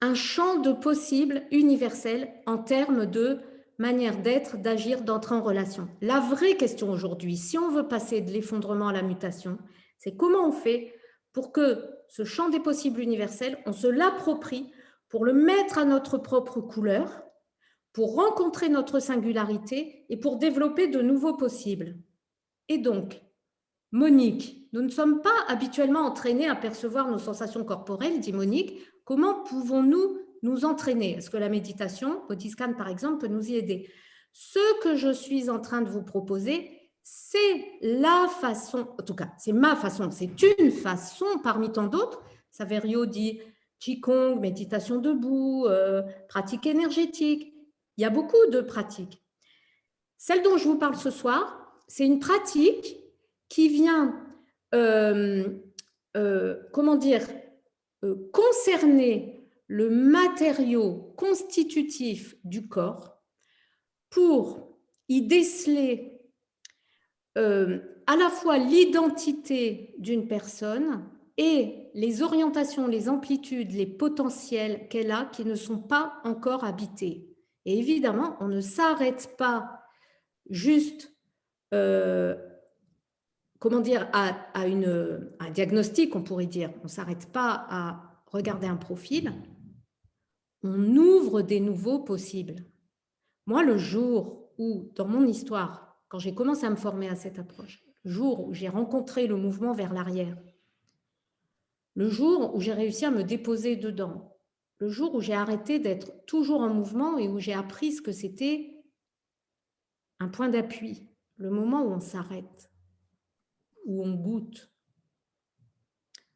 un champ de possibles universels en termes de manière d'être, d'agir, d'entrer en relation. La vraie question aujourd'hui, si on veut passer de l'effondrement à la mutation, c'est comment on fait pour que ce champ des possibles universels, on se l'approprie pour le mettre à notre propre couleur, pour rencontrer notre singularité et pour développer de nouveaux possibles. Et donc, Monique, nous ne sommes pas habituellement entraînés à percevoir nos sensations corporelles, dit Monique. Comment pouvons-nous nous entraîner? Est-ce que la méditation, Bodhiscan par exemple, peut nous y aider? Ce que je suis en train de vous proposer, c'est la façon, en tout cas, c'est ma façon, c'est une façon parmi tant d'autres. Saverio dit Qigong, méditation debout, pratique énergétique. Il y a beaucoup de pratiques. Celle dont je vous parle ce soir, c'est une pratique qui vient, concerner le matériau constitutif du corps pour y déceler à la fois l'identité d'une personne et les orientations, les amplitudes, les potentiels qu'elle a qui ne sont pas encore habités. Et évidemment, on ne s'arrête pas juste comment dire, à un diagnostic, on pourrait dire. On ne s'arrête pas à regarder un profil. On ouvre des nouveaux possibles. Moi, le jour où, dans mon histoire, quand j'ai commencé à me former à cette approche, le jour où j'ai rencontré le mouvement vers l'arrière, le jour où j'ai réussi à me déposer dedans, le jour où j'ai arrêté d'être toujours en mouvement et où j'ai appris ce que c'était un point d'appui, le moment où on s'arrête, où on goûte,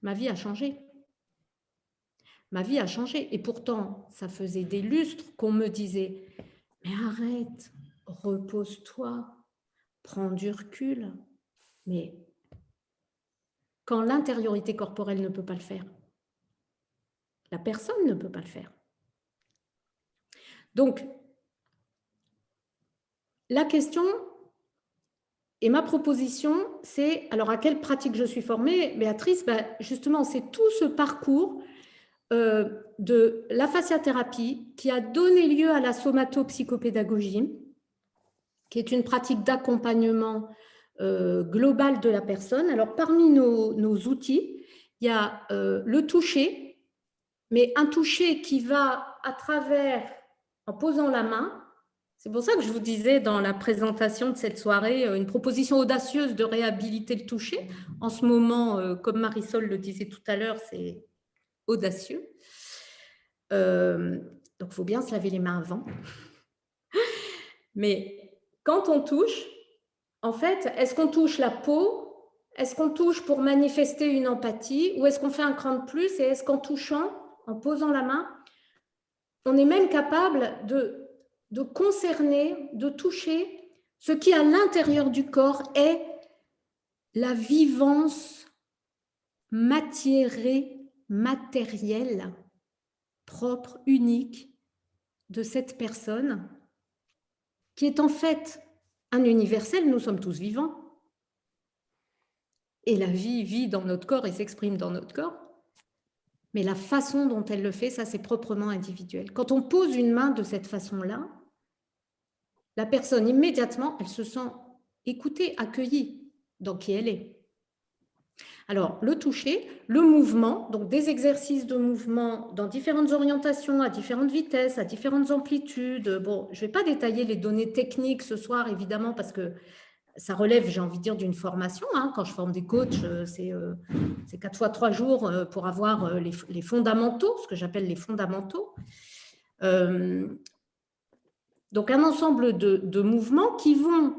ma vie a changé. Ma vie a changé. Et pourtant, ça faisait des lustres qu'on me disait « Mais arrête, repose-toi, prends du recul. » Mais quand l'intériorité corporelle ne peut pas le faire, la personne ne peut pas le faire. Donc, la question et ma proposition, c'est alors à quelle pratique je suis formée, Béatrice? Justement, c'est tout ce parcours de la fasciathérapie qui a donné lieu à la somatopsychopédagogie, qui est une pratique d'accompagnement global de la personne. Alors, parmi nos outils, il y a le toucher, mais un toucher qui va à travers, en posant la main. C'est pour ça que je vous disais dans la présentation de cette soirée, une proposition audacieuse de réhabiliter le toucher. En ce moment, comme Marisol le disait tout à l'heure, c'est audacieux. Donc, il faut bien se laver les mains avant. Mais quand on touche, en fait, est-ce qu'on touche la peau? Est-ce qu'on touche pour manifester une empathie? Ou est-ce qu'on fait un cran de plus? Et est-ce qu'en touchant, en posant la main, on est même capable de concerner, de toucher ce qui, à l'intérieur du corps, est la vivance matérielle, propre, unique de cette personne, qui est en fait un universel. Nous sommes tous vivants. Et la vie vit dans notre corps et s'exprime dans notre corps. Mais la façon dont elle le fait, ça, c'est proprement individuel. Quand on pose une main de cette façon-là, la personne, immédiatement, elle se sent écoutée, accueillie dans qui elle est. Alors, le toucher, le mouvement, donc des exercices de mouvement dans différentes orientations, à différentes vitesses, à différentes amplitudes. Bon, je ne vais pas détailler les données techniques ce soir, évidemment, parce que ça relève, j'ai envie de dire, d'une formation. Quand je forme des coachs, c'est 4 fois 3 jours pour avoir les fondamentaux, ce que j'appelle les fondamentaux. Donc, un ensemble de mouvements qui vont,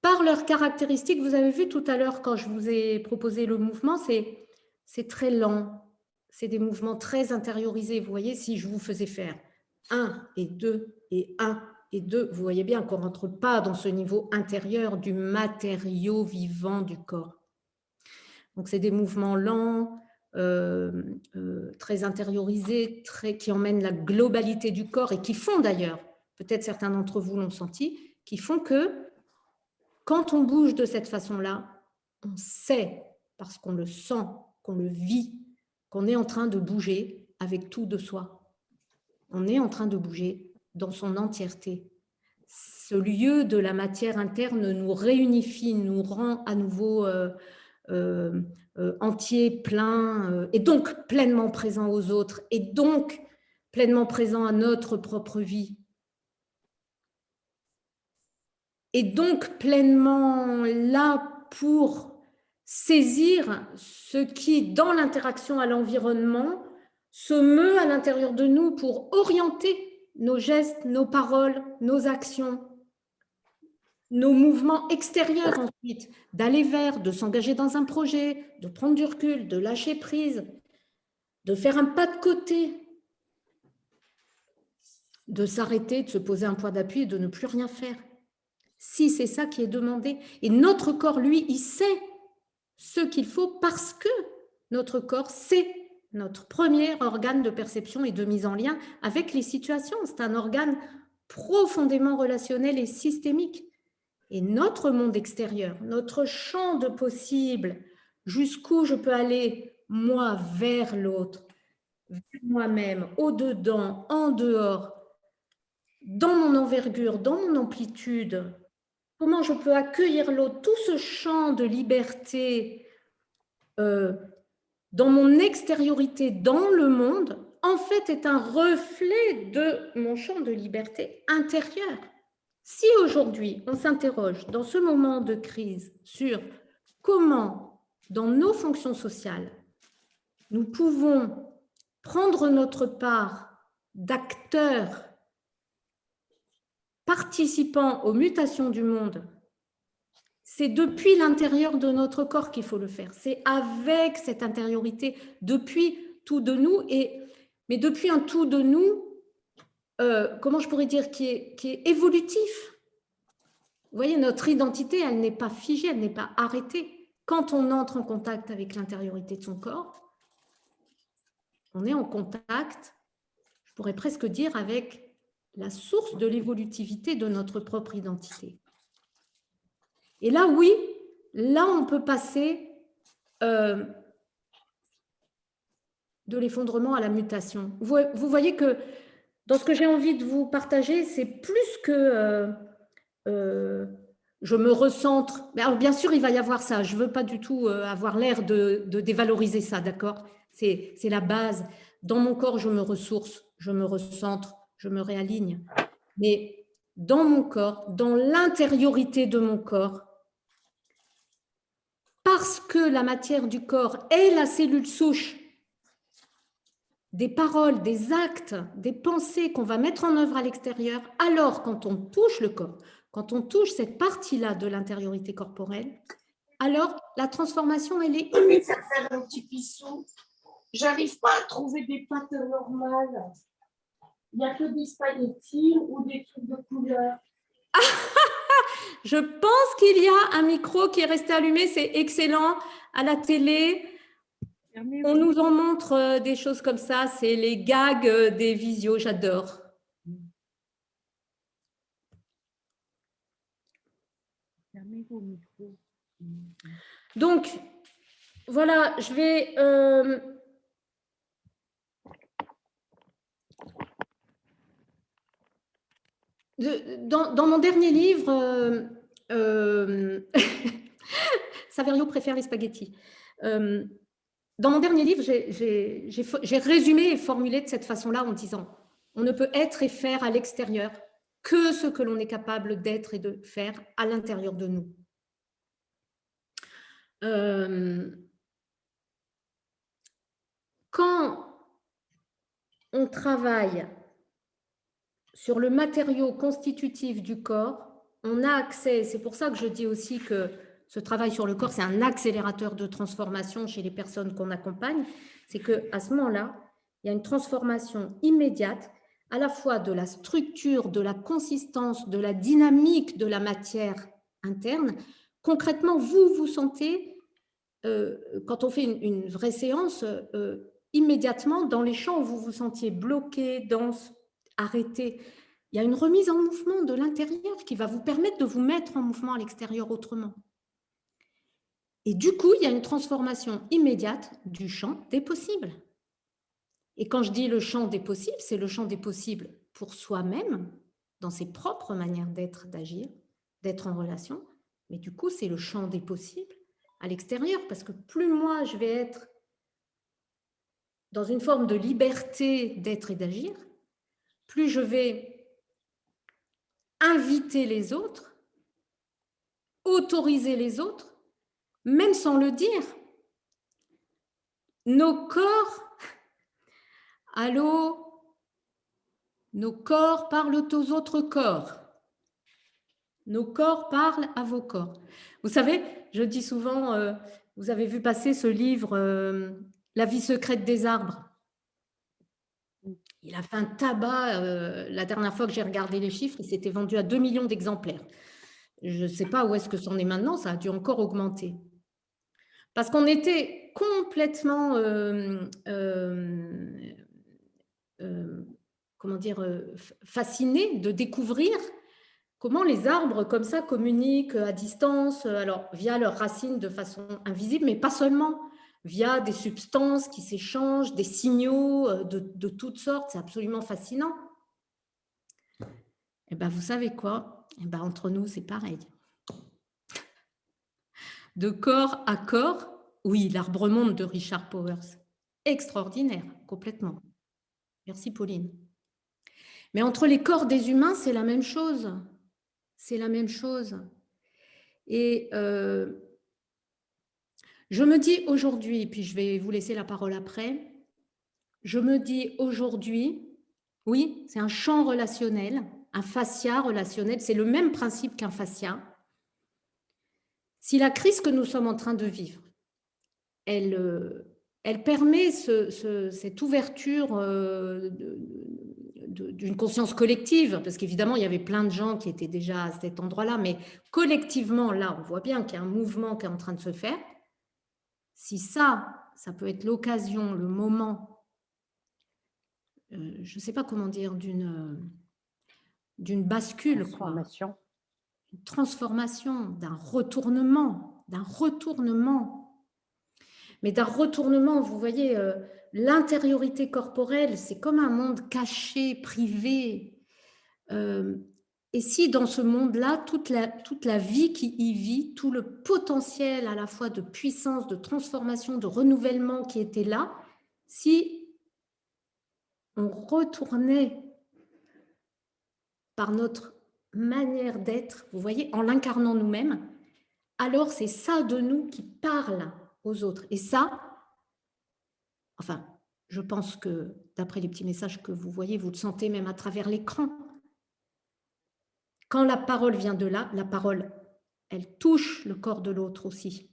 par leurs caractéristiques, vous avez vu tout à l'heure quand je vous ai proposé le mouvement, c'est très lent. C'est des mouvements très intériorisés. Vous voyez, si je vous faisais faire 1 et 2 et 1 et 2, vous voyez bien qu'on ne rentre pas dans ce niveau intérieur du matériau vivant du corps. Donc, c'est des mouvements lents, très intériorisés, qui emmènent la globalité du corps et qui font d'ailleurs, peut-être certains d'entre vous l'ont senti, qui font que quand on bouge de cette façon-là, on sait, parce qu'on le sent, qu'on le vit, qu'on est en train de bouger avec tout de soi. On est en train de bouger dans son entièreté. Ce lieu de la matière interne nous réunifie, nous rend à nouveau entier, plein, et donc pleinement présent aux autres, et donc pleinement présent à notre propre vie. Et donc pleinement là pour saisir ce qui, dans l'interaction à l'environnement, se meut à l'intérieur de nous pour orienter nos gestes, nos paroles, nos actions, nos mouvements extérieurs ensuite, d'aller vers, de s'engager dans un projet, de prendre du recul, de lâcher prise, de faire un pas de côté, de s'arrêter, de se poser un point d'appui et de ne plus rien faire. Si c'est ça qui est demandé. Et notre corps, lui, il sait ce qu'il faut parce que notre corps, c'est notre premier organe de perception et de mise en lien avec les situations. C'est un organe profondément relationnel et systémique. Et notre monde extérieur, notre champ de possibles, jusqu'où je peux aller, moi, vers l'autre, vers moi-même, au-dedans, en dehors, dans mon envergure, dans mon amplitude, comment je peux accueillir l'autre, tout ce champ de liberté dans mon extériorité, dans le monde, en fait, est un reflet de mon champ de liberté intérieure. Si aujourd'hui, on s'interroge dans ce moment de crise sur comment, dans nos fonctions sociales, nous pouvons prendre notre part d'acteurs participant aux mutations du monde, c'est depuis l'intérieur de notre corps qu'il faut le faire. C'est avec cette intériorité, depuis tout de nous, mais depuis un tout de nous, comment je pourrais dire, qui est évolutif. Vous voyez, notre identité, elle n'est pas figée, elle n'est pas arrêtée. Quand on entre en contact avec l'intériorité de son corps, on est en contact, je pourrais presque dire, avec la source de l'évolutivité de notre propre identité. Et là, oui, là, on peut passer de l'effondrement à la mutation. Vous voyez que dans ce que j'ai envie de vous partager, c'est plus que je me recentre. Alors, bien sûr, il va y avoir ça. Je ne veux pas du tout avoir l'air de dévaloriser ça, d'accord ? C'est la base. Dans mon corps, je me ressource, je me recentre, je me réaligne. Mais dans mon corps, dans l'intériorité de mon corps, parce que la matière du corps est la cellule souche des paroles, des actes, des pensées qu'on va mettre en œuvre à l'extérieur, alors quand on touche le corps, quand on touche cette partie-là de l'intériorité corporelle, alors la transformation, elle est Oui, mais ça fait un petit pissou. J'arrive pas à trouver des pâtes normales. Il n'y a que des spaghettis ou des trucs de couleur. Je pense qu'il y a un micro qui est resté allumé, c'est excellent. À la télé, on nous en montre des choses comme ça, c'est les gags des visios, j'adore. Fermez vos micros. Donc, voilà, je vais... Dans mon dernier livre, Saverio préfère les spaghettis. Dans mon dernier livre, j'ai résumé et formulé de cette façon-là en disant on ne peut être et faire à l'extérieur que ce que l'on est capable d'être et de faire à l'intérieur de nous. Quand on travaille sur le matériau constitutif du corps, on a accès, c'est pour ça que je dis aussi que ce travail sur le corps, c'est un accélérateur de transformation chez les personnes qu'on accompagne, c'est qu'à ce moment-là, il y a une transformation immédiate à la fois de la structure, de la consistance, de la dynamique de la matière interne. Concrètement, vous vous sentez, quand on fait une vraie séance, immédiatement dans les champs où vous vous sentiez bloqué, dense, arrêté, il y a une remise en mouvement de l'intérieur qui va vous permettre de vous mettre en mouvement à l'extérieur autrement. Et du coup, il y a une transformation immédiate du champ des possibles. Et quand je dis le champ des possibles, c'est le champ des possibles pour soi-même, dans ses propres manières d'être, d'agir, d'être en relation. Mais du coup, c'est le champ des possibles à l'extérieur, parce que plus moi, je vais être dans une forme de liberté d'être et d'agir, plus je vais inviter les autres, autoriser les autres, même sans le dire. Nos corps, allô, nos corps parlent aux autres corps. Nos corps parlent à vos corps. Vous savez, je dis souvent, vous avez vu passer ce livre, La vie secrète des arbres. Il a fait un tabac, la dernière fois que j'ai regardé les chiffres, il s'était vendu à 2 millions d'exemplaires. Je ne sais pas où est-ce que c'en est maintenant, ça a dû encore augmenter. Parce qu'on était complètement, comment dire, fascinée de découvrir comment les arbres comme ça communiquent à distance, alors via leurs racines de façon invisible, mais pas seulement, via des substances qui s'échangent, des signaux de toutes sortes. C'est absolument fascinant. Et ben, vous savez quoi? Et ben, entre nous, c'est pareil. De corps à corps, oui, l'arbre monde de Richard Powers. Extraordinaire, complètement. Merci Pauline. Mais entre les corps des humains, c'est la même chose. C'est la même chose. Et je me dis aujourd'hui, puis je vais vous laisser la parole après, je me dis aujourd'hui, oui, c'est un champ relationnel, un fascia relationnel, c'est le même principe qu'un fascia. Si la crise que nous sommes en train de vivre, elle permet cette ouverture d'une conscience collective, parce qu'évidemment, il y avait plein de gens qui étaient déjà à cet endroit-là, mais collectivement, là, on voit bien qu'il y a un mouvement qui est en train de se faire. Si ça peut être l'occasion, le moment, je ne sais pas comment dire, d'une bascule, Transformation. quoi. Une transformation, d'un retournement, mais d'un retournement, vous voyez, l'intériorité corporelle, c'est comme un monde caché, privé. Et si dans ce monde-là, toute la vie qui y vit, tout le potentiel à la fois de puissance, de transformation, de renouvellement qui était là, si on retournait par notre manière d'être, vous voyez, en l'incarnant nous-mêmes, alors c'est ça de nous qui parle aux autres. Et ça, enfin, je pense que d'après les petits messages que vous voyez, vous le sentez même à travers l'écran. Quand la parole vient de là, la parole, elle touche le corps de l'autre aussi.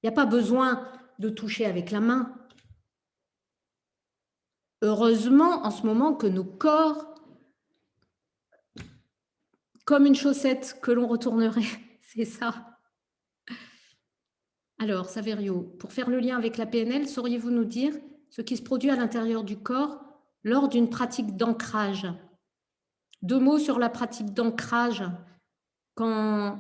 Il n'y a pas besoin de toucher avec la main. Heureusement, en ce moment, que nos corps, comme une chaussette que l'on retournerait, c'est ça. Alors, Saverio, pour faire le lien avec la PNL, sauriez-vous nous dire ce qui se produit à l'intérieur du corps lors d'une pratique d'ancrage? 2 mots sur la pratique d'ancrage. Parce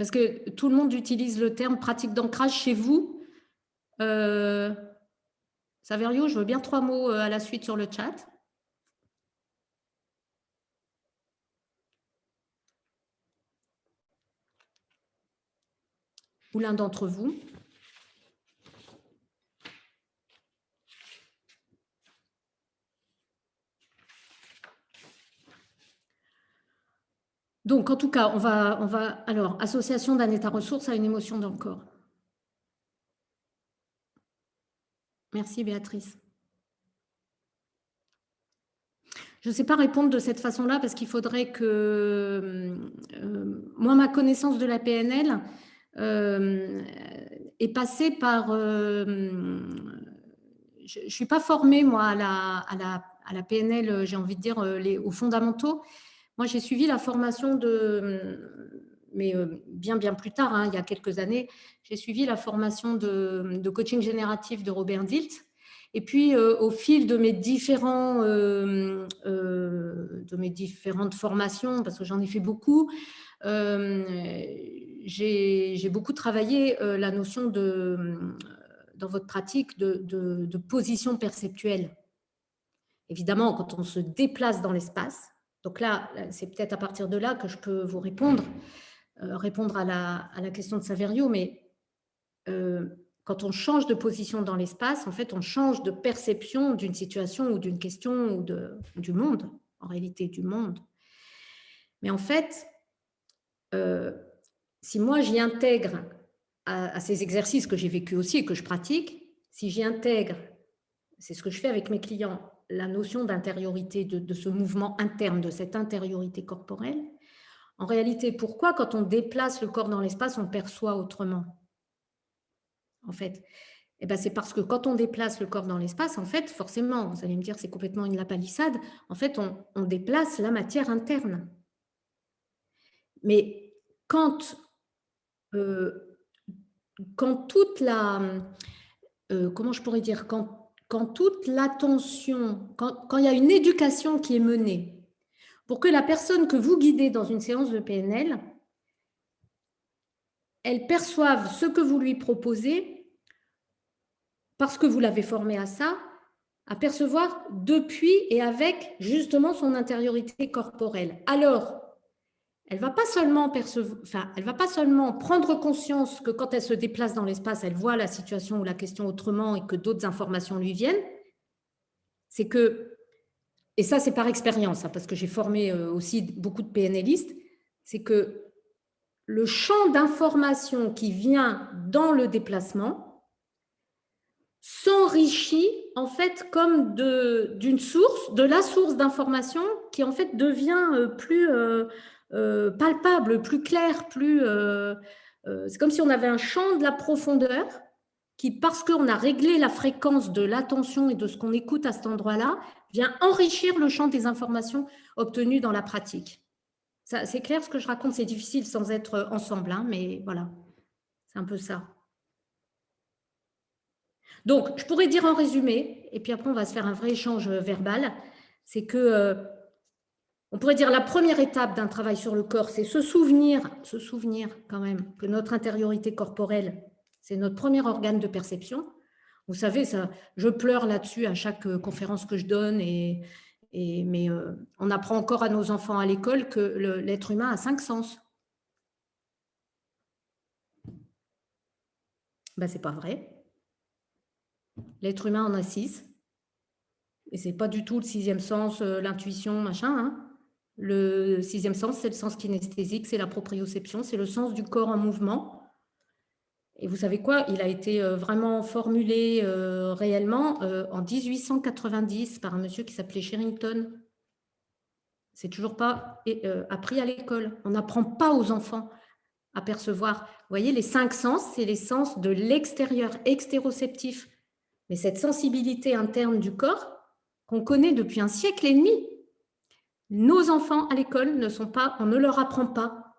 que tout le monde utilise le terme pratique d'ancrage chez vous. Saverio, je veux bien 3 mots à la suite sur le chat. Ou l'un d'entre vous. Donc, en tout cas, on va alors, association d'un état ressource à une émotion dans le corps. Merci, Béatrice. Je ne sais pas répondre de cette façon-là parce qu'il faudrait que, moi, ma connaissance de la PNL est passée par... je ne suis pas formée, moi, à la PNL, j'ai envie de dire, aux fondamentaux. Moi, j'ai suivi la formation mais bien plus tard, hein, il y a quelques années, j'ai suivi la formation de coaching génératif de Robert Dilt. Et puis, au fil de mes différentes formations, parce que j'en ai fait beaucoup, j'ai beaucoup travaillé la notion dans votre pratique de position perceptuelle. Évidemment, quand on se déplace dans l'espace, donc là, c'est peut-être à partir de là que je peux vous répondre à la question de Saverio, mais quand on change de position dans l'espace, en fait, on change de perception d'une situation ou d'une question ou du monde, en réalité du monde. Mais en fait, si moi j'y intègre à ces exercices que j'ai vécu aussi et que je pratique, si j'y intègre, c'est ce que je fais avec mes clients, la notion d'intériorité, de ce mouvement interne, de cette intériorité corporelle, en réalité, pourquoi quand on déplace le corps dans l'espace, on perçoit autrement? En fait, eh ben, c'est parce que quand on déplace le corps dans l'espace, en fait, forcément, vous allez me dire c'est complètement une lapalissade, en fait, on déplace la matière interne. Mais quand toute la... comment je pourrais dire, quand quand toute l'attention, quand il y a une éducation qui est menée, pour que la personne que vous guidez dans une séance de PNL, elle perçoive ce que vous lui proposez, parce que vous l'avez formée à ça, à percevoir depuis et avec justement son intériorité corporelle. Alors, elle va pas seulement elle va pas seulement prendre conscience que quand elle se déplace dans l'espace, elle voit la situation ou la question autrement et que d'autres informations lui viennent. C'est que, et ça c'est par expérience, hein, parce que j'ai formé aussi beaucoup de PNListes, c'est que le champ d'information qui vient dans le déplacement s'enrichit en fait comme d'une source, de la source d'information qui en fait devient plus palpable, plus clair, c'est comme si on avait un champ de la profondeur qui, parce qu'on a réglé la fréquence de l'attention et de ce qu'on écoute à cet endroit-là, vient enrichir le champ des informations obtenues dans la pratique. C'est clair ce que je raconte, c'est difficile sans être ensemble, hein, mais voilà, c'est un peu ça. Donc, je pourrais dire en résumé, et puis après on va se faire un vrai échange verbal, c'est que on pourrait dire la première étape d'un travail sur le corps, c'est se souvenir quand même que notre intériorité corporelle, c'est notre premier organe de perception. Vous savez, ça, je pleure là-dessus à chaque conférence que je donne, mais on apprend encore à nos enfants à l'école que l'être humain a 5 sens. Ben, c'est pas vrai. L'être humain en a 6. Et c'est pas du tout le 6e sens, l'intuition, machin. Hein. Le 6e sens, c'est le sens kinesthésique, c'est la proprioception, c'est le sens du corps en mouvement. Et vous savez quoi? Il a été vraiment formulé réellement en 1890 par un monsieur qui s'appelait Sherrington. C'est toujours pas appris à l'école. On n'apprend pas aux enfants à percevoir. Vous voyez, les 5 sens, c'est les sens de l'extérieur, extéroceptif. Mais cette sensibilité interne du corps, qu'on connaît depuis un siècle et demi, nos enfants à l'école on ne leur apprend pas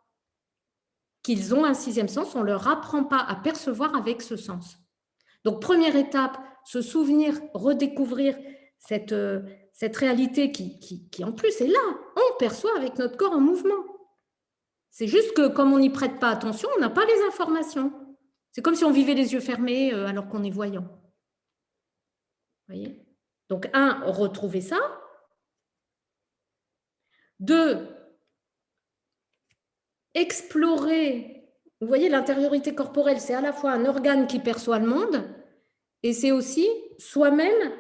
qu'ils ont un 6e sens, on ne leur apprend pas à percevoir avec ce sens. Donc, première étape, se souvenir, redécouvrir cette réalité qui en plus est là. On perçoit avec notre corps en mouvement. C'est juste que comme on n'y prête pas attention, on n'a pas les informations. C'est comme si on vivait les yeux fermés alors qu'on est voyant. Vous voyez ? Donc, 1, retrouver ça. 2, explorer. Vous voyez, l'intériorité corporelle, c'est à la fois un organe qui perçoit le monde et c'est aussi soi-même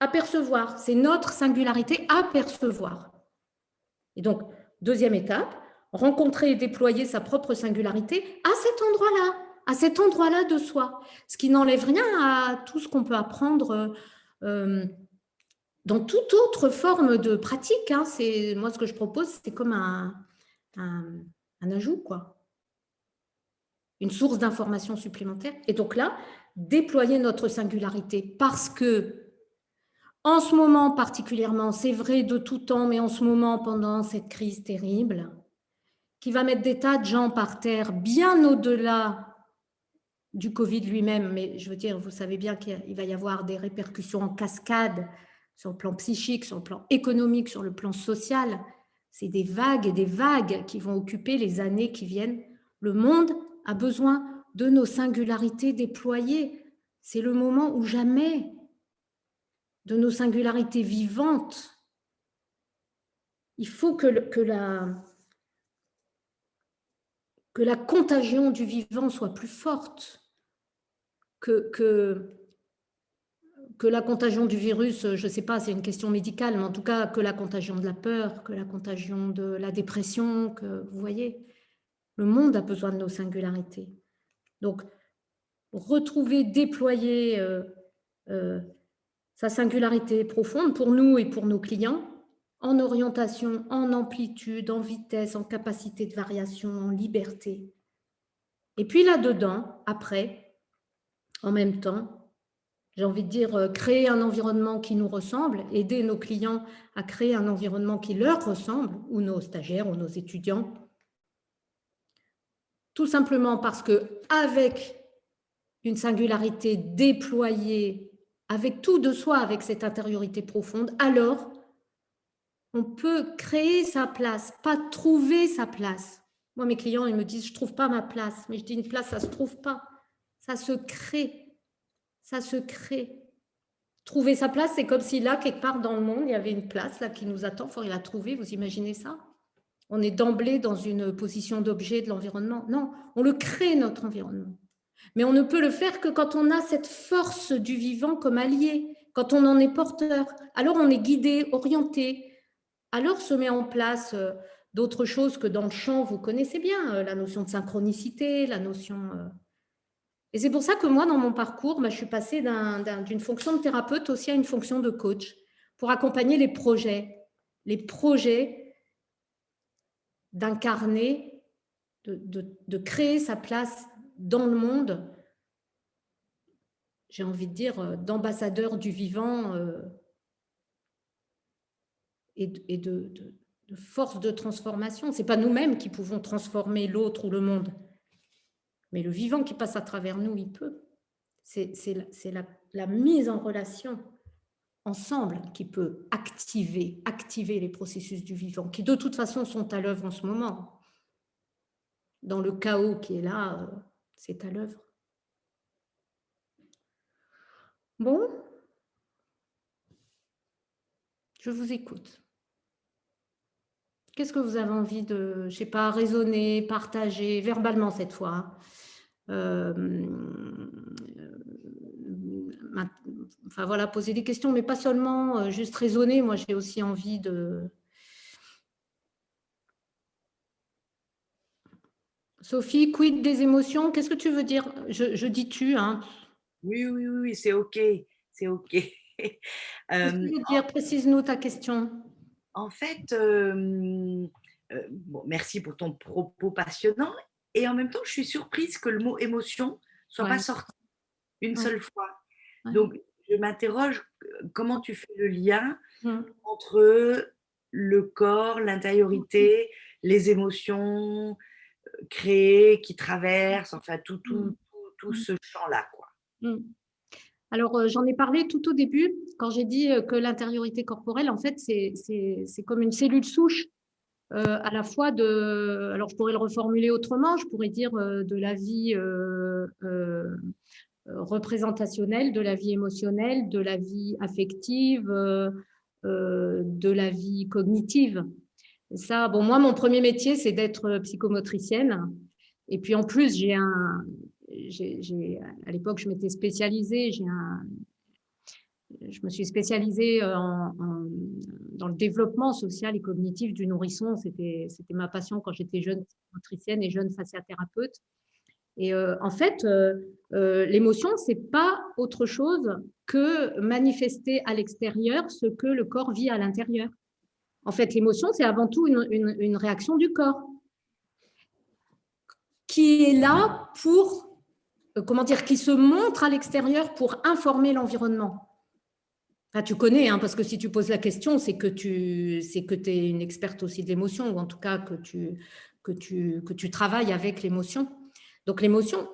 apercevoir. C'est notre singularité à percevoir. Et donc, 2e étape, rencontrer et déployer sa propre singularité à cet endroit-là de soi. Ce qui n'enlève rien à tout ce qu'on peut apprendre dans toute autre forme de pratique. Hein. Moi, ce que je propose, c'est comme un ajout, quoi. Une source d'information supplémentaire. Et donc là, déployer notre singularité parce que en ce moment particulièrement, c'est vrai de tout temps, mais en ce moment, pendant cette crise terrible, qui va mettre des tas de gens par terre, bien au-delà du Covid lui-même, mais je veux dire, vous savez bien qu'il va y avoir des répercussions en cascade sur le plan psychique, sur le plan économique, sur le plan social. C'est des vagues et des vagues qui vont occuper les années qui viennent. Le monde a besoin de nos singularités déployées. C'est le moment où jamais de nos singularités vivantes. Il faut que la contagion du vivant soit plus forte, que la contagion du virus, je ne sais pas, c'est une question médicale, mais en tout cas que la contagion de la peur, que la contagion de la dépression, que vous voyez, le monde a besoin de nos singularités. Donc, retrouver, déployer sa singularité profonde pour nous et pour nos clients, en orientation, en amplitude, en vitesse, en capacité de variation, en liberté. Et puis là-dedans, après, en même temps, j'ai envie de dire, créer un environnement qui nous ressemble, aider nos clients à créer un environnement qui leur ressemble, ou nos stagiaires, ou nos étudiants. Tout simplement parce qu'avec une singularité déployée avec tout de soi, avec cette intériorité profonde, alors on peut créer sa place, pas trouver sa place. Moi, mes clients, ils me disent, je ne trouve pas ma place. Mais je dis, une place, ça ne se trouve pas. Ça se crée. Ça se crée. Trouver sa place, c'est comme si là, quelque part dans le monde, il y avait une place là qui nous attend. Il faudrait la trouver. Vous imaginez ça? On est d'emblée dans une position d'objet de l'environnement. Non, on le crée, notre environnement. Mais on ne peut le faire que quand on a cette force du vivant comme allié, quand on en est porteur. Alors on est guidé, orienté. Alors se met en place d'autres choses que dans le chant, vous connaissez bien, la notion de synchronicité, la notion... Et c'est pour ça que moi, dans mon parcours, je suis passée d'une fonction de thérapeute aussi à une fonction de coach pour accompagner les projets d'incarner, de créer sa place dans le monde, j'ai envie de dire, d'ambassadeur du vivant et de force de transformation. Ce n'est pas nous-mêmes qui pouvons transformer l'autre ou le monde, mais le vivant qui passe à travers nous, il peut. C'est la mise en relation ensemble qui peut activer les processus du vivant, qui de toute façon sont à l'œuvre en ce moment. Dans le chaos qui est là, c'est à l'œuvre. Bon, je vous écoute. Qu'est-ce que vous avez envie de, je ne sais pas, raisonner, partager, verbalement cette fois, enfin voilà, poser des questions, mais pas seulement juste raisonner. Moi, j'ai aussi envie de... Sophie, quid des émotions? Qu'est-ce que tu veux dire? Je dis tu, hein. Oui, c'est OK. C'est OK. Qu'est-ce que tu veux dire? Précise-nous ta question. En fait, bon, merci pour ton propos passionnant. Et en même temps, je suis surprise que le mot émotion soit pas sorti une seule fois. Donc, je m'interroge comment tu fais le lien entre le corps, l'intériorité, les émotions créées qui traversent, enfin tout ce champ-là, quoi. Alors, j'en ai parlé tout au début, quand j'ai dit que l'intériorité corporelle, en fait, c'est comme une cellule souche, à la fois de... Alors, je pourrais le reformuler autrement, je pourrais dire de la vie représentationnelle, de la vie émotionnelle, de la vie affective, de la vie cognitive. Ça, bon, moi, mon premier métier, c'est d'être psychomotricienne. Et puis, en plus, à l'époque, je m'étais spécialisée, je me suis spécialisée dans le développement social et cognitif du nourrisson. C'était ma passion quand j'étais jeune motricienne et jeune fasciathérapeute. Et en fait, l'émotion, ce n'est pas autre chose que manifester à l'extérieur ce que le corps vit à l'intérieur. En fait, l'émotion, c'est avant tout une réaction du corps qui est là pour, qui se montre à l'extérieur pour informer l'environnement. Enfin, tu connais, hein, parce que si tu poses la question, c'est que tu es une experte aussi de l'émotion, ou en tout cas que tu travailles avec l'émotion. Donc, l'émotion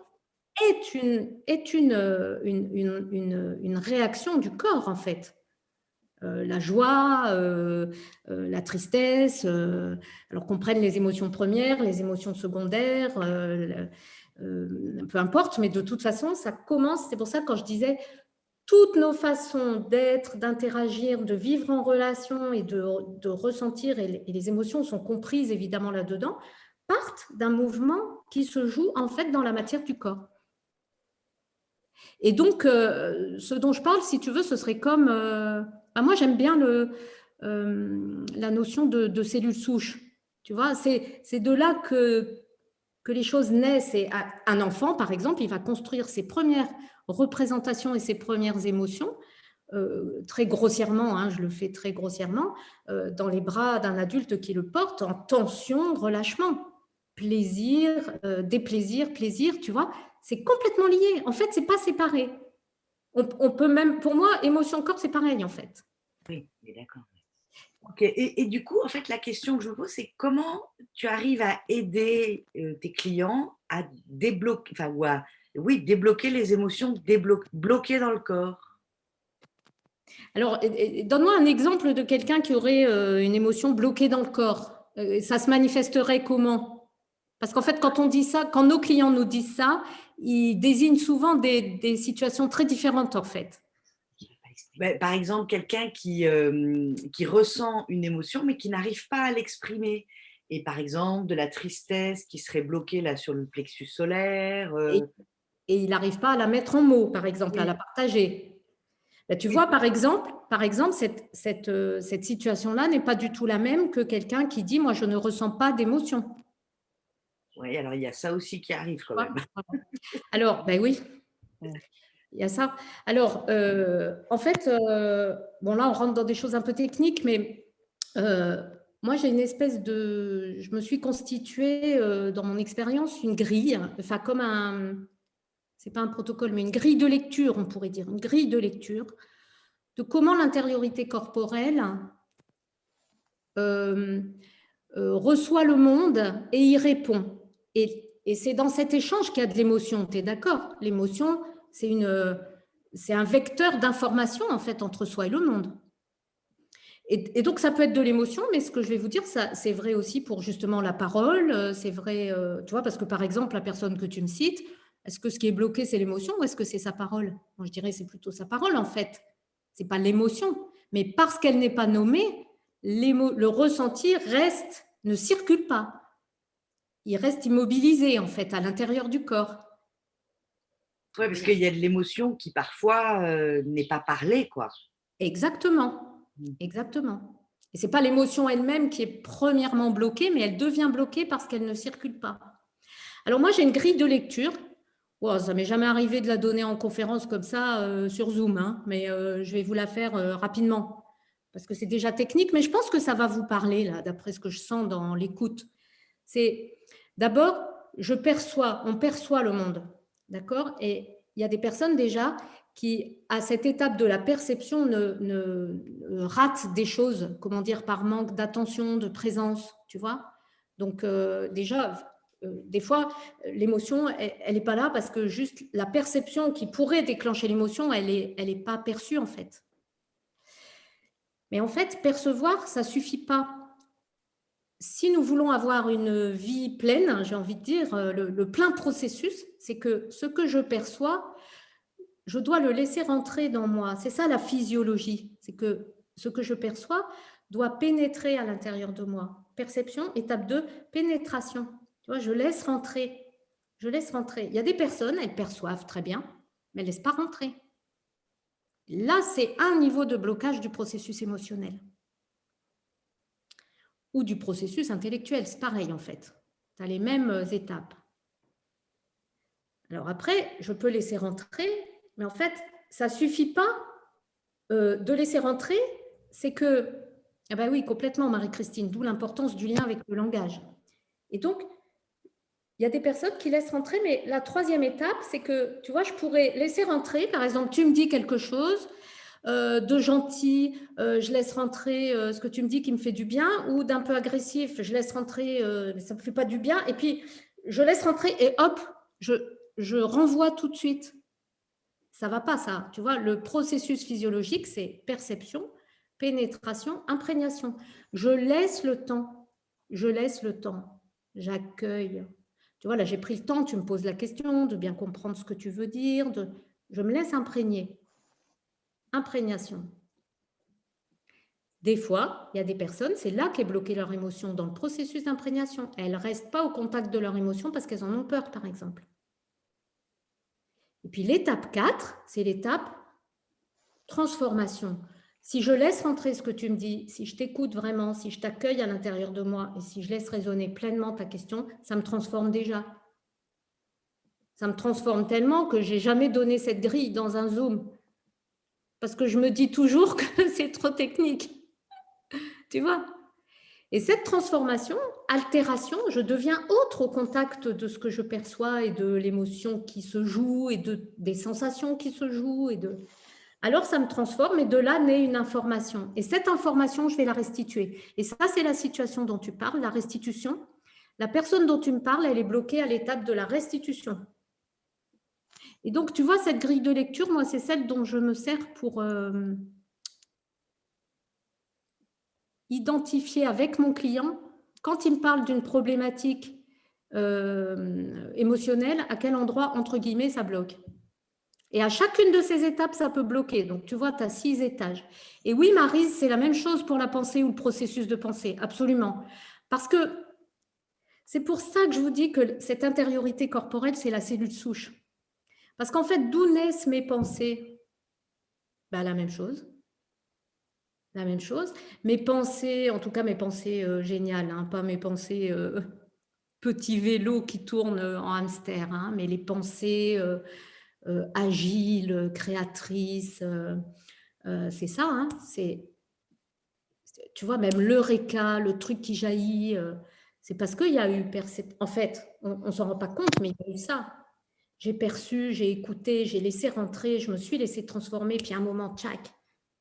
est une réaction du corps, en fait. La joie, la tristesse, alors qu'on prenne les émotions premières, les émotions secondaires, peu importe, mais de toute façon, ça commence, c'est pour ça que quand je disais toutes nos façons d'être, d'interagir, de vivre en relation et de ressentir, et les émotions sont comprises évidemment là-dedans, partent d'un mouvement qui se joue en fait dans la matière du corps. Et donc, ce dont je parle, si tu veux, ce serait comme... moi, j'aime bien la notion de cellules souches. Tu vois, c'est de là que les choses naissent. Et un enfant, par exemple, il va construire ses premières représentations et ses premières émotions, très grossièrement, hein, je le fais très grossièrement, dans les bras d'un adulte qui le porte, en tension, relâchement, plaisir, déplaisir, plaisir, tu vois, c'est complètement lié. En fait, c'est pas séparé. On peut même, pour moi, émotion-corps, c'est pareil, en fait. Oui, d'accord. Okay. Et du coup, en fait, la question que je me pose, c'est comment tu arrives à aider tes clients à débloquer, débloquer les émotions bloquées dans le corps? Alors, donne-moi un exemple de quelqu'un qui aurait une émotion bloquée dans le corps. Ça se manifesterait comment? Parce qu'en fait, quand on dit ça, quand nos clients nous disent ça, ils désignent souvent des situations très différentes, en fait. Par exemple, quelqu'un qui ressent une émotion, mais qui n'arrive pas à l'exprimer. Et par exemple, de la tristesse qui serait bloquée là sur le plexus solaire. Et il n'arrive pas à la mettre en mots, par exemple, à Oui. la partager. Là, tu Oui. vois, par exemple cette situation-là n'est pas du tout la même que quelqu'un qui dit « moi, je ne ressens pas d'émotion ». Oui, alors il y a ça aussi qui arrive quand même. Alors, ben oui, il y a ça. Alors, en fait, bon là, on rentre dans des choses un peu techniques, mais moi, j'ai une espèce de… Je me suis constituée, dans mon expérience, une grille, enfin comme un… C'est pas un protocole, mais une grille de lecture, on pourrait dire, une grille de lecture de comment l'intériorité corporelle reçoit le monde et y répond. Et c'est dans cet échange qu'il y a de l'émotion, tu es d'accord? L'émotion, c'est un vecteur d'information en fait entre soi et le monde. Et donc ça peut être de l'émotion, mais ce que je vais vous dire, c'est vrai aussi pour justement la parole, c'est vrai, tu vois, parce que par exemple, la personne que tu me cites, est-ce que ce qui est bloqué, c'est l'émotion ou est-ce que c'est sa parole? Moi, je dirais c'est plutôt sa parole en fait, c'est pas l'émotion. Mais parce qu'elle n'est pas nommée, le ressenti ne circule pas. Il reste immobilisé en fait à l'intérieur du corps. Oui, parce qu'il y a de l'émotion qui parfois n'est pas parlée, quoi. Exactement, exactement. Et c'est pas l'émotion elle-même qui est premièrement bloquée, mais elle devient bloquée parce qu'elle ne circule pas. Alors moi, j'ai une grille de lecture. Wow, ça m'est jamais arrivé de la donner en conférence comme ça sur Zoom, hein, mais je vais vous la faire rapidement parce que c'est déjà technique, mais je pense que ça va vous parler là, d'après ce que je sens dans l'écoute. C'est d'abord, on perçoit le monde, d'accord? Et il y a des personnes déjà qui, à cette étape de la perception, ratent des choses, comment dire, par manque d'attention, de présence, tu vois? Donc déjà, des fois, l'émotion, elle n'est pas là parce que juste la perception qui pourrait déclencher l'émotion, elle est pas perçue en fait. Mais en fait, percevoir, ça suffit pas. Si nous voulons avoir une vie pleine, j'ai envie de dire, le plein processus, c'est que ce que je perçois, je dois le laisser rentrer dans moi. C'est ça la physiologie, c'est que ce que je perçois doit pénétrer à l'intérieur de moi. Perception, étape 2, pénétration. Tu vois, je laisse rentrer. Je laisse rentrer. Il y a des personnes, elles perçoivent très bien, mais elles ne laissent pas rentrer. Là, c'est un niveau de blocage du processus émotionnel. Ou du processus intellectuel, c'est pareil en fait. Tu as les mêmes étapes. Alors après, je peux laisser rentrer, mais en fait, ça ne suffit pas de laisser rentrer, c'est que, eh ben oui, complètement Marie-Christine, d'où l'importance du lien avec le langage. Et donc, il y a des personnes qui laissent rentrer, mais la troisième étape, c'est que, tu vois, je pourrais laisser rentrer, par exemple, tu me dis quelque chose de gentil, je laisse rentrer ce que tu me dis qui me fait du bien, ou d'un peu agressif, je laisse rentrer, mais ça ne me fait pas du bien, et puis je laisse rentrer et hop, je renvoie tout de suite. Ça ne va pas, ça. Tu vois, le processus physiologique, c'est perception, pénétration, imprégnation. Je laisse le temps. Je laisse le temps. J'accueille. Tu vois, là, j'ai pris le temps, tu me poses la question, de bien comprendre ce que tu veux dire. Je me laisse imprégner. Imprégnation. Des fois, il y a des personnes, c'est là qu'est bloquée leur émotion, dans le processus d'imprégnation. Elles ne restent pas au contact de leur émotion parce qu'elles en ont peur, par exemple. Et puis l'étape 4, c'est l'étape transformation. Si je laisse rentrer ce que tu me dis, si je t'écoute vraiment, si je t'accueille à l'intérieur de moi et si je laisse résonner pleinement ta question, ça me transforme déjà. Ça me transforme tellement que je n'ai jamais donné cette grille dans un Zoom. Parce que je me dis toujours que c'est trop technique. Tu vois? Et cette transformation, altération, je deviens autre au contact de ce que je perçois et de l'émotion qui se joue et des sensations qui se jouent. Alors, ça me transforme et de là naît une information. Et cette information, je vais la restituer. Et ça, c'est la situation dont tu parles, la restitution. La personne dont tu me parles, elle est bloquée à l'étape de la restitution. Et donc, tu vois, cette grille de lecture, moi, c'est celle dont je me sers pour identifier avec mon client, quand il me parle d'une problématique émotionnelle, à quel endroit, entre guillemets, ça bloque. Et à chacune de ces étapes, ça peut bloquer. Donc, tu vois, tu as 6 étages. Et oui, Maryse, c'est la même chose pour la pensée ou le processus de pensée, absolument. Parce que c'est pour ça que je vous dis que cette intériorité corporelle, c'est la cellule souche. Parce qu'en fait, d'où naissent mes pensées? Ben, la même chose. La même chose. Mes pensées, en tout cas mes pensées géniales, hein, pas mes pensées petit vélo qui tourne en hamster, hein, mais les pensées agiles, créatrices, c'est ça, hein, tu vois, même l'eureka, le truc qui jaillit, c'est parce qu'il y a eu, en fait, on ne s'en rend pas compte, mais il y a eu ça. J'ai perçu, j'ai écouté, j'ai laissé rentrer, je me suis laissé transformer, puis à un moment, tchac,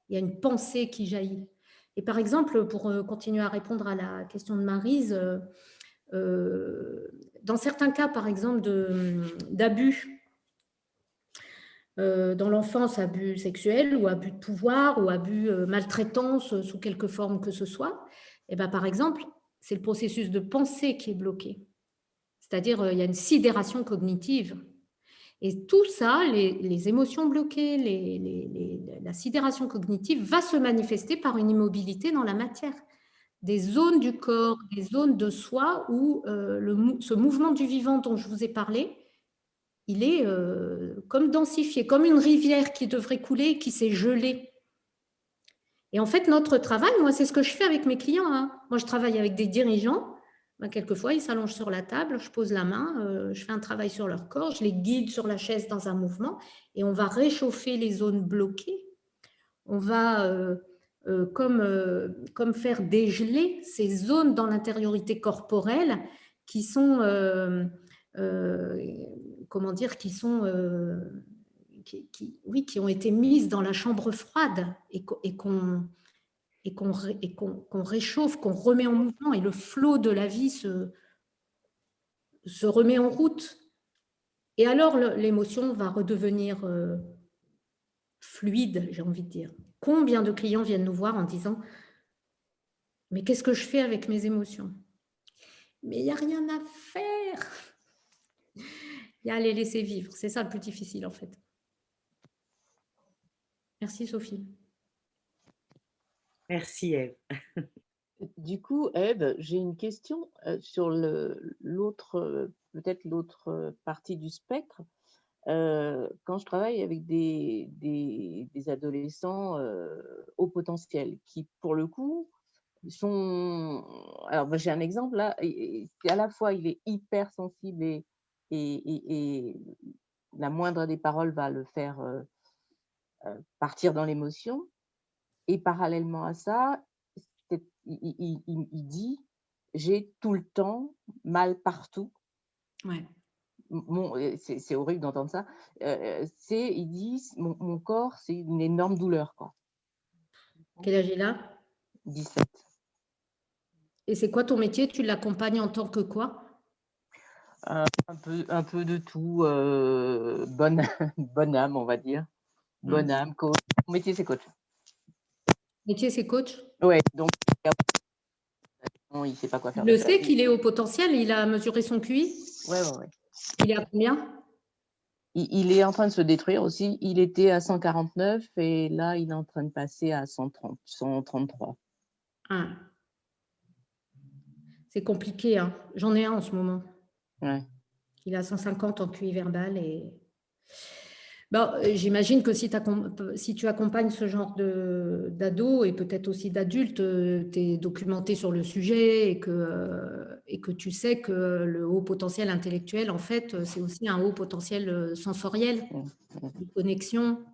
il y a une pensée qui jaillit. Et par exemple, pour continuer à répondre à la question de Maryse, dans certains cas, par exemple, d'abus, dans l'enfance, abus sexuels ou abus de pouvoir ou abus maltraitance sous quelque forme que ce soit, et ben, par exemple, c'est le processus de pensée qui est bloqué. C'est-à-dire, il y a une sidération cognitive. Et tout ça, les émotions bloquées, la sidération cognitive va se manifester par une immobilité dans la matière. Des zones du corps, des zones de soi où ce mouvement du vivant dont je vous ai parlé, il est comme densifié, comme une rivière qui devrait couler et qui s'est gelée. Et en fait, notre travail, moi, c'est ce que je fais avec mes clients, hein. Moi, je travaille avec des dirigeants. Ben, quelquefois, ils s'allongent sur la table, je pose la main, je fais un travail sur leur corps, je les guide sur la chaise dans un mouvement et on va réchauffer les zones bloquées. On va, comme faire dégeler ces zones dans l'intériorité corporelle qui sont, comment dire, qui ont été mises dans la chambre froide et qu'on réchauffe, qu'on remet en mouvement et le flot de la vie se remet en route. Et alors, l'émotion va redevenir fluide, j'ai envie de dire. Combien de clients viennent nous voir en disant « Mais qu'est-ce que je fais avec mes émotions ?» Mais il n'y a rien à faire. Il y a à les laisser vivre. C'est ça le plus difficile, en fait. Merci, Sophie. Merci, Ève. Du coup, Ève, j'ai une question sur peut-être l'autre partie du spectre. Quand je travaille avec des adolescents au potentiel, qui pour le coup sont... Alors, j'ai un exemple là, à la fois il est hyper sensible et la moindre des paroles va le faire partir dans l'émotion, et parallèlement à ça, il dit « j'ai tout le temps mal partout ». Ouais. C'est horrible d'entendre ça. Il dit mon corps, c'est une énorme douleur, quoi. Quel âge il a? 17. Et c'est quoi ton métier? Tu l'accompagnes en tant que quoi? Un peu de tout. Bonne âme, on va dire. Bonne âme, coach. Mon métier, c'est coach. Métier, c'est coach? Ouais, donc il ne sait pas quoi faire. Il le sait qu'il est au potentiel, il a mesuré son QI? Ouais. Il est à combien? Il est en train de se détruire aussi. Il était à 149 et là, il est en train de passer à 130, 133. Ah. C'est compliqué, hein. J'en ai un en ce moment. Ouais. Il a 150 en QI verbal et... Bon, j'imagine que si tu accompagnes ce genre d'ados et peut-être aussi d'adultes, tu es documenté sur le sujet et que tu sais que le haut potentiel intellectuel, en fait, c'est aussi un haut potentiel sensoriel, de connexion.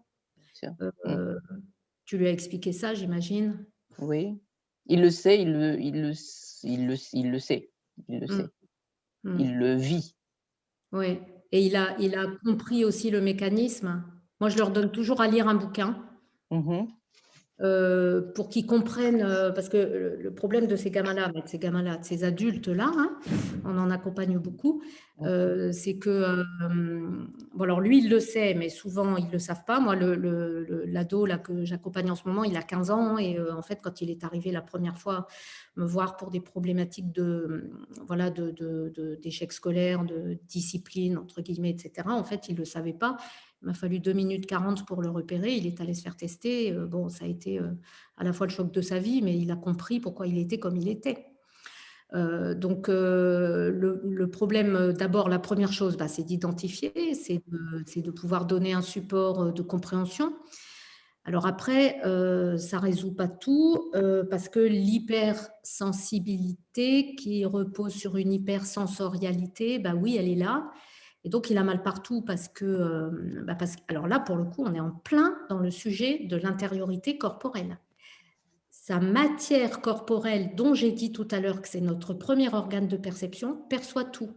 Tu lui as expliqué ça, j'imagine? Oui, il le sait, il le sait. Il le vit. Oui, et il a compris aussi le mécanisme. Moi, je leur donne toujours à lire un bouquin. pour qu'ils comprennent, parce que le problème de ces gamins-là, de ces adultes-là, hein, on en accompagne beaucoup, c'est que, bon alors lui, il le sait, mais souvent, ils ne le savent pas. Moi, l'ado là, que j'accompagne en ce moment, il a 15 ans et en fait, quand il est arrivé la première fois me voir pour des problématiques voilà, d'échec scolaire, de discipline, entre guillemets, etc., en fait, il ne le savait pas. Il m'a fallu 2 minutes 40 pour le repérer. Il est allé se faire tester. Bon, ça a été à la fois le choc de sa vie, mais il a compris pourquoi il était comme il était. Donc, le problème, d'abord, la première chose, c'est d'identifier, c'est de pouvoir donner un support de compréhension. Alors après, ça ne résout pas tout parce que l'hypersensibilité qui repose sur une hypersensorialité, oui, elle est là. Et donc, il a mal partout parce que, alors là, pour le coup, on est en plein dans le sujet de l'intériorité corporelle. Sa matière corporelle, dont j'ai dit tout à l'heure que c'est notre premier organe de perception, perçoit tout.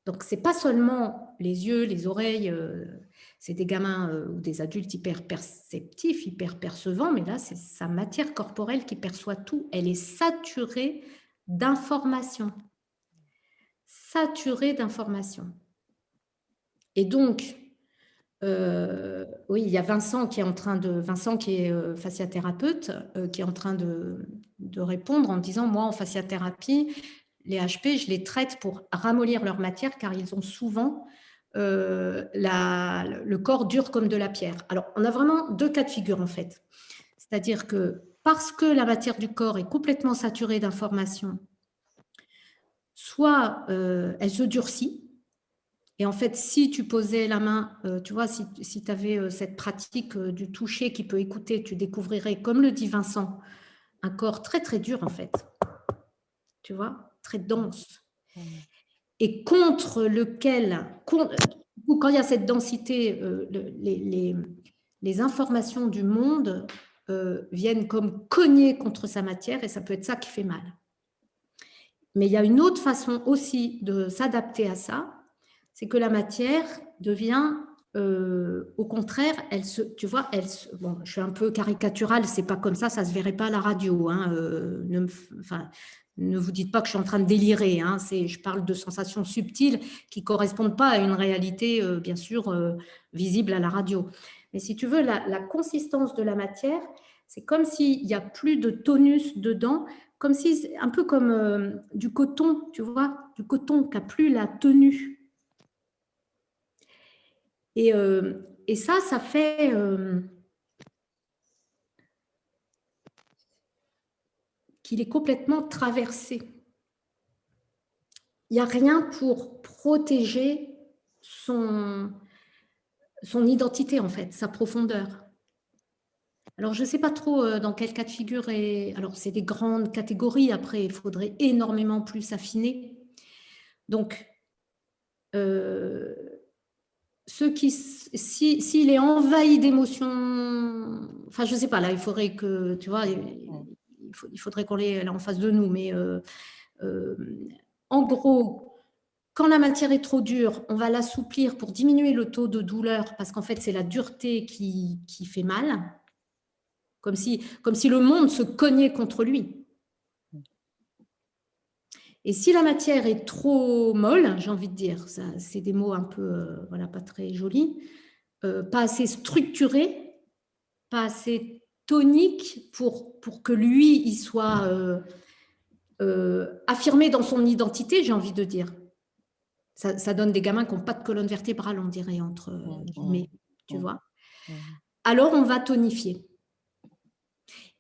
Donc, ce n'est pas seulement les yeux, les oreilles, c'est des gamins ou des adultes hyper perceptifs, hyper percevants, mais là, c'est sa matière corporelle qui perçoit tout. Elle est saturée d'informations. Saturée d'informations. Et donc, oui, il y a Vincent qui est fasciathérapeute, qui est en train de répondre en disant, moi, en fasciathérapie, les HP, je les traite pour ramollir leur matière car ils ont souvent le corps dur comme de la pierre. Alors, on a vraiment 2 cas de figure en fait. C'est-à-dire que parce que la matière du corps est complètement saturée d'informations, soit elle se durcit, et en fait, si tu posais la main, tu vois, si tu avais cette pratique du toucher qui peut écouter, tu découvrirais, comme le dit Vincent, un corps très, très dur, en fait. Tu vois, très dense. Et contre lequel, quand il y a cette densité, les informations du monde viennent comme cogner contre sa matière, et ça peut être ça qui fait mal. Mais il y a une autre façon aussi de s'adapter à ça, c'est que la matière devient, au contraire, bon, je suis un peu caricaturale, c'est pas comme ça se verrait pas à la radio. Hein, ne vous dites pas que je suis en train de délirer. Hein, je parle de sensations subtiles qui correspondent pas à une réalité, bien sûr, visible à la radio. Mais si tu veux, la consistance de la matière, c'est comme s'il n'y a plus de tonus dedans, comme si, un peu comme du coton, tu vois, du coton qui n'a plus la tenue. Et ça fait qu'il est complètement traversé. Il n'y a rien pour protéger son identité, en fait, sa profondeur. Alors, je ne sais pas trop dans quel cas de figure. Alors, c'est des grandes catégories. Après, il faudrait énormément plus affiner. Donc, s'il est envahi d'émotions, enfin, je ne sais pas, là, il faudrait que, tu vois, il faudrait qu'on l'ait là en face de nous. Mais en gros, quand la matière est trop dure, on va l'assouplir pour diminuer le taux de douleur, parce qu'en fait, c'est la dureté qui fait mal. Comme si le monde se cognait contre lui. Et si la matière est trop molle, j'ai envie de dire, c'est des mots un peu, voilà, pas très jolis, pas assez structurés, pas assez toniques pour que lui, il soit affirmé dans son identité, j'ai envie de dire. Ça donne des gamins qui n'ont pas de colonne vertébrale, on dirait, entre guillemets, tu vois. Alors, on va tonifier.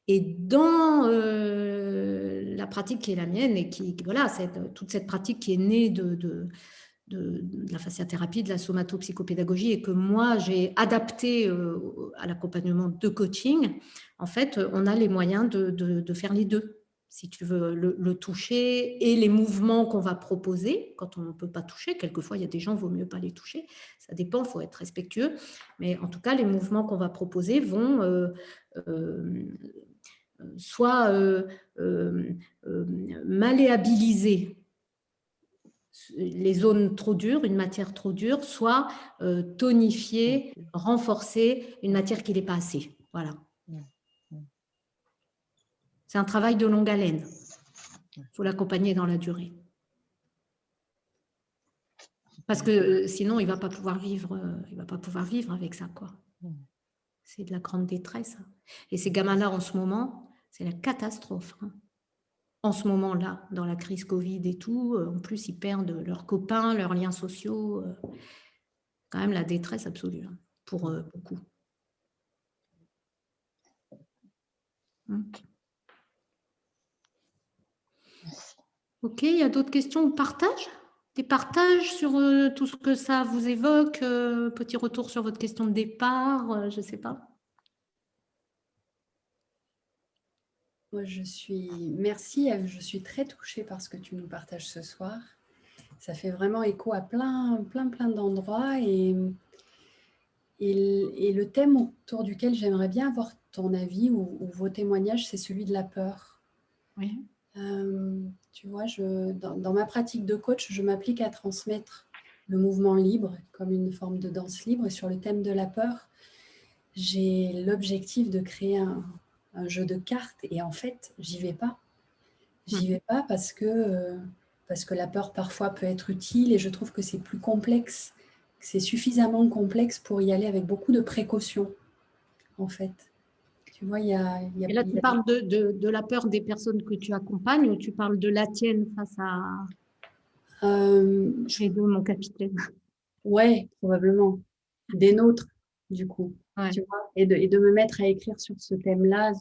Et dans la pratique qui est la mienne, et voilà, toute cette pratique qui est née de la fasciathérapie, de la somatopsychopédagogie, et que moi j'ai adapté à l'accompagnement de coaching, en fait, on a les moyens de faire les deux. Si tu veux, le toucher et les mouvements qu'on va proposer, quand on ne peut pas toucher, quelquefois il y a des gens, il vaut mieux pas les toucher, ça dépend, il faut être respectueux, mais en tout cas, les mouvements qu'on va proposer vont soit malléabiliser les zones trop dures, une matière trop dure, soit tonifier, renforcer une matière qui n'est pas assez. Voilà. C'est un travail de longue haleine. Il faut l'accompagner dans la durée. Parce que sinon, il ne va pas pouvoir vivre avec ça, quoi. C'est de la grande détresse. Et ces gamins-là, en ce moment, c'est la catastrophe. En ce moment-là, dans la crise Covid et tout, en plus, ils perdent leurs copains, leurs liens sociaux. Quand même la détresse absolue pour beaucoup. Ok, il y a d'autres questions ou partages? Des partages sur tout ce que ça vous évoque, petit retour sur votre question de départ, je ne sais pas. Moi, merci, Ève, je suis très touchée par ce que tu nous partages ce soir. Ça fait vraiment écho à plein d'endroits et le thème autour duquel j'aimerais bien avoir ton avis ou vos témoignages, c'est celui de la peur. Oui. Tu vois, dans ma pratique de coach, je m'applique à transmettre le mouvement libre comme une forme de danse libre. Et sur le thème de la peur, j'ai l'objectif de créer un jeu de cartes. Et en fait, j'y vais pas. J'y vais pas parce que la peur parfois peut être utile et je trouve que c'est plus complexe. C'est suffisamment complexe pour y aller avec beaucoup de précautions, en fait. Tu vois, Et là, tu parles de la peur des personnes que tu accompagnes ou tu parles de la tienne face à les deux, mon capitaine? Ouais, probablement. Des nôtres, du coup. Ouais. Tu vois, et de me mettre à écrire sur ce thème-là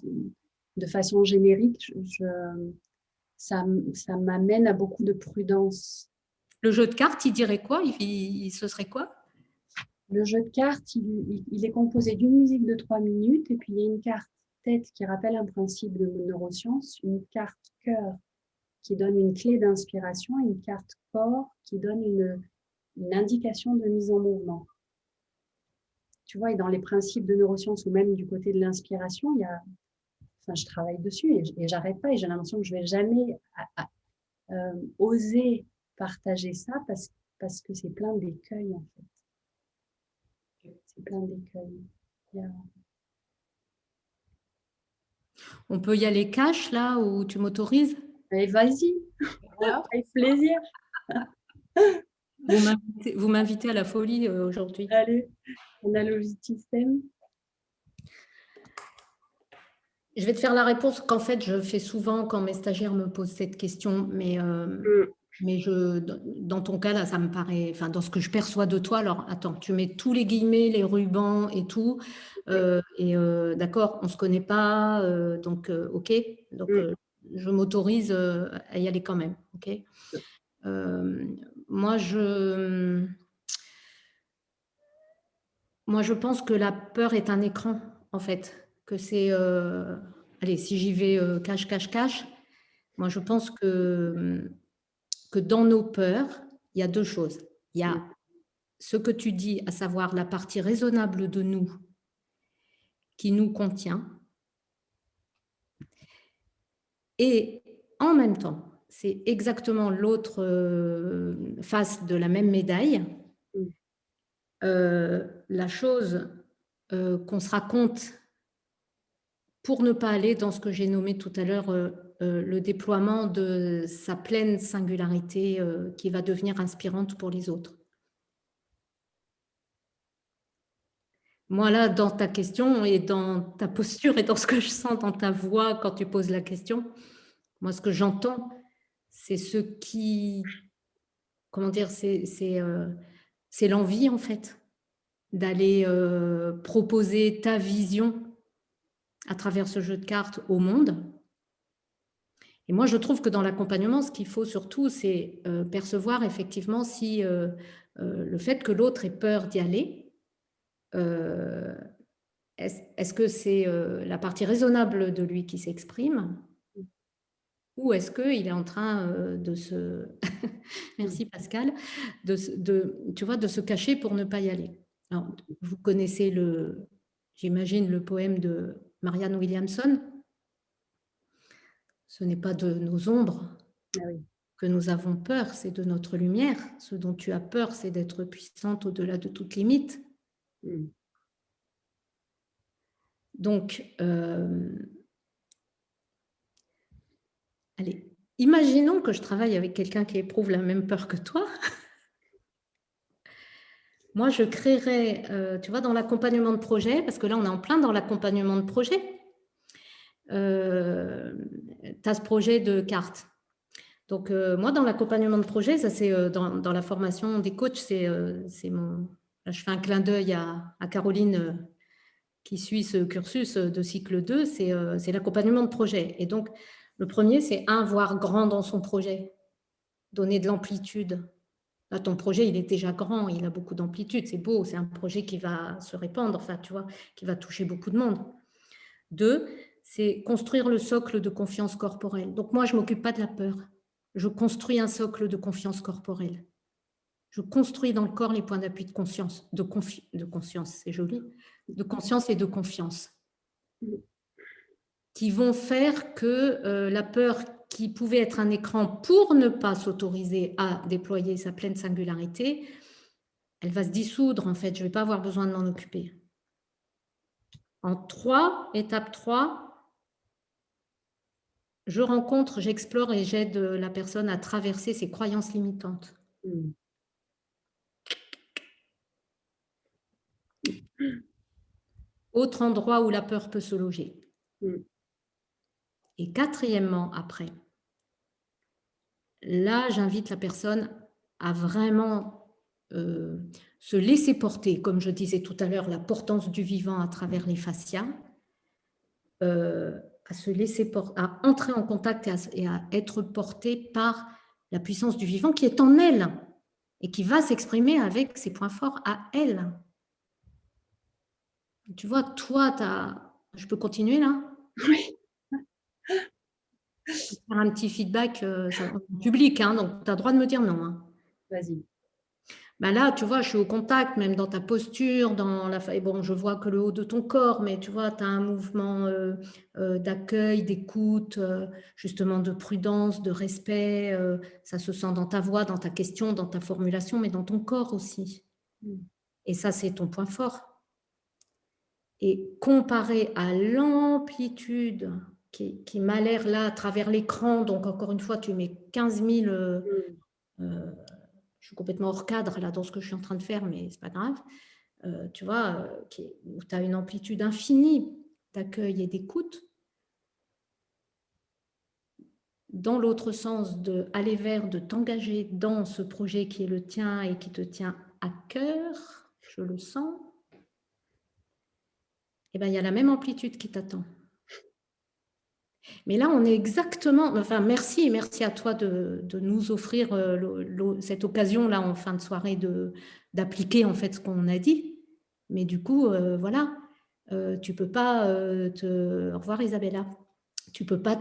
de façon générique, ça m'amène à beaucoup de prudence. Le jeu de cartes, il dirait quoi? Ce serait quoi? Le jeu de cartes, il est composé d'une musique de 3 minutes et puis il y a une carte tête qui rappelle un principe de neurosciences, une carte cœur qui donne une clé d'inspiration et une carte corps qui donne une indication de mise en mouvement. Tu vois, et dans les principes de neurosciences ou même du côté de l'inspiration, je travaille dessus et j'arrête pas et j'ai l'impression que je vais jamais oser partager ça parce que c'est plein d'écueils en fait. C'est plein d'écueils. On peut y aller cash là où tu m'autorises? Allez, vas-y, avec plaisir. Vous m'invitez à la folie aujourd'hui. Allez, on a le système. Je vais te faire la réponse qu'en fait, je fais souvent quand mes stagiaires me posent cette question, mais dans ton cas, là, ça me paraît, enfin, dans ce que je perçois de toi, alors, attends, tu mets tous les guillemets, les rubans et tout, d'accord, on ne se connaît pas, donc, ok, donc, je m'autorise à y aller quand même, ok. Moi, je pense que la peur est un écran, en fait, que c'est... allez, si j'y vais cache, moi, je pense que dans nos peurs, il y a deux choses. Il y a ce que tu dis, à savoir la partie raisonnable de nous qui nous contient. Et en même temps, c'est exactement l'autre face de la même médaille. La chose qu'on se raconte pour ne pas aller dans ce que j'ai nommé tout à l'heure, le déploiement de sa pleine singularité qui va devenir inspirante pour les autres. Moi, là, dans ta question et dans ta posture et dans ce que je sens dans ta voix quand tu poses la question, moi, ce que j'entends, c'est ce qui... Comment dire, c'est l'envie, en fait, d'aller proposer ta vision à travers ce jeu de cartes au monde. Et moi, je trouve que dans l'accompagnement, ce qu'il faut surtout, c'est percevoir effectivement si le fait que l'autre ait peur d'y aller, est-ce que c'est la partie raisonnable de lui qui s'exprime ou est-ce qu'il est en train de se... Merci Pascal, tu vois, de se cacher pour ne pas y aller. Alors, vous connaissez j'imagine, le poème de Marianne Williamson. Ce n'est pas de nos ombres que nous avons peur, c'est de notre lumière. Ce dont tu as peur, c'est d'être puissante au-delà de toute limite. Donc, Allez, imaginons que je travaille avec quelqu'un qui éprouve la même peur que toi. Moi, je créerais, tu vois, dans l'accompagnement de projet, parce que là, on est en plein dans l'accompagnement de projet. Tu as ce projet de carte. Donc, moi, dans l'accompagnement de projet, ça c'est dans la formation des coachs, c'est mon... Là, je fais un clin d'œil à Caroline qui suit ce cursus de cycle 2, c'est l'accompagnement de projet. Et donc, le premier, c'est voir grand dans son projet, donner de l'amplitude. Là, ton projet, il est déjà grand, il a beaucoup d'amplitude, c'est beau, c'est un projet qui va se répandre, enfin, tu vois, qui va toucher beaucoup de monde. 2, c'est construire le socle de confiance corporelle. Donc, moi, je ne m'occupe pas de la peur. Je construis un socle de confiance corporelle. Je construis dans le corps les points d'appui de conscience, de conscience, c'est joli, de conscience et de confiance, qui vont faire que la peur qui pouvait être un écran pour ne pas s'autoriser à déployer sa pleine singularité, elle va se dissoudre en fait, je ne vais pas avoir besoin de m'en occuper. En 3, étape 3, je rencontre, j'explore et j'aide la personne à traverser ses croyances limitantes. Autre endroit où la peur peut se loger. Et 4e, après, là, j'invite la personne à vraiment se laisser porter, comme je disais tout à l'heure, la portance du vivant à travers les fascias, à se laisser à entrer en contact et à être portée par la puissance du vivant qui est en elle et qui va s'exprimer avec ses points forts à elle. Tu vois, toi, je peux continuer là? Oui. Faire un petit feedback public, hein, donc tu as le droit de me dire non. Hein. Vas-y. Ben là, tu vois, je suis au contact, même dans ta posture, et bon, je vois que le haut de ton corps, mais tu vois, tu as un mouvement d'accueil, d'écoute, justement de prudence, de respect. Ça se sent dans ta voix, dans ta question, dans ta formulation, mais dans ton corps aussi. Et ça, c'est ton point fort. Et comparé à l'amplitude qui m'a l'air là à travers l'écran, donc encore une fois, tu mets 15 000... je suis complètement hors cadre là dans ce que je suis en train de faire, mais c'est pas grave. Tu vois, où tu as une amplitude infinie d'accueil et d'écoute. Dans l'autre sens, d'aller vers, de t'engager dans ce projet qui est le tien et qui te tient à cœur, je le sens, et bien il y a la même amplitude qui t'attend. Mais là, on est exactement... Enfin, merci à toi de nous offrir cette occasion-là en fin de soirée d'appliquer en fait ce qu'on a dit. Mais du coup, voilà, tu peux pas Au revoir Isabella. Tu peux pas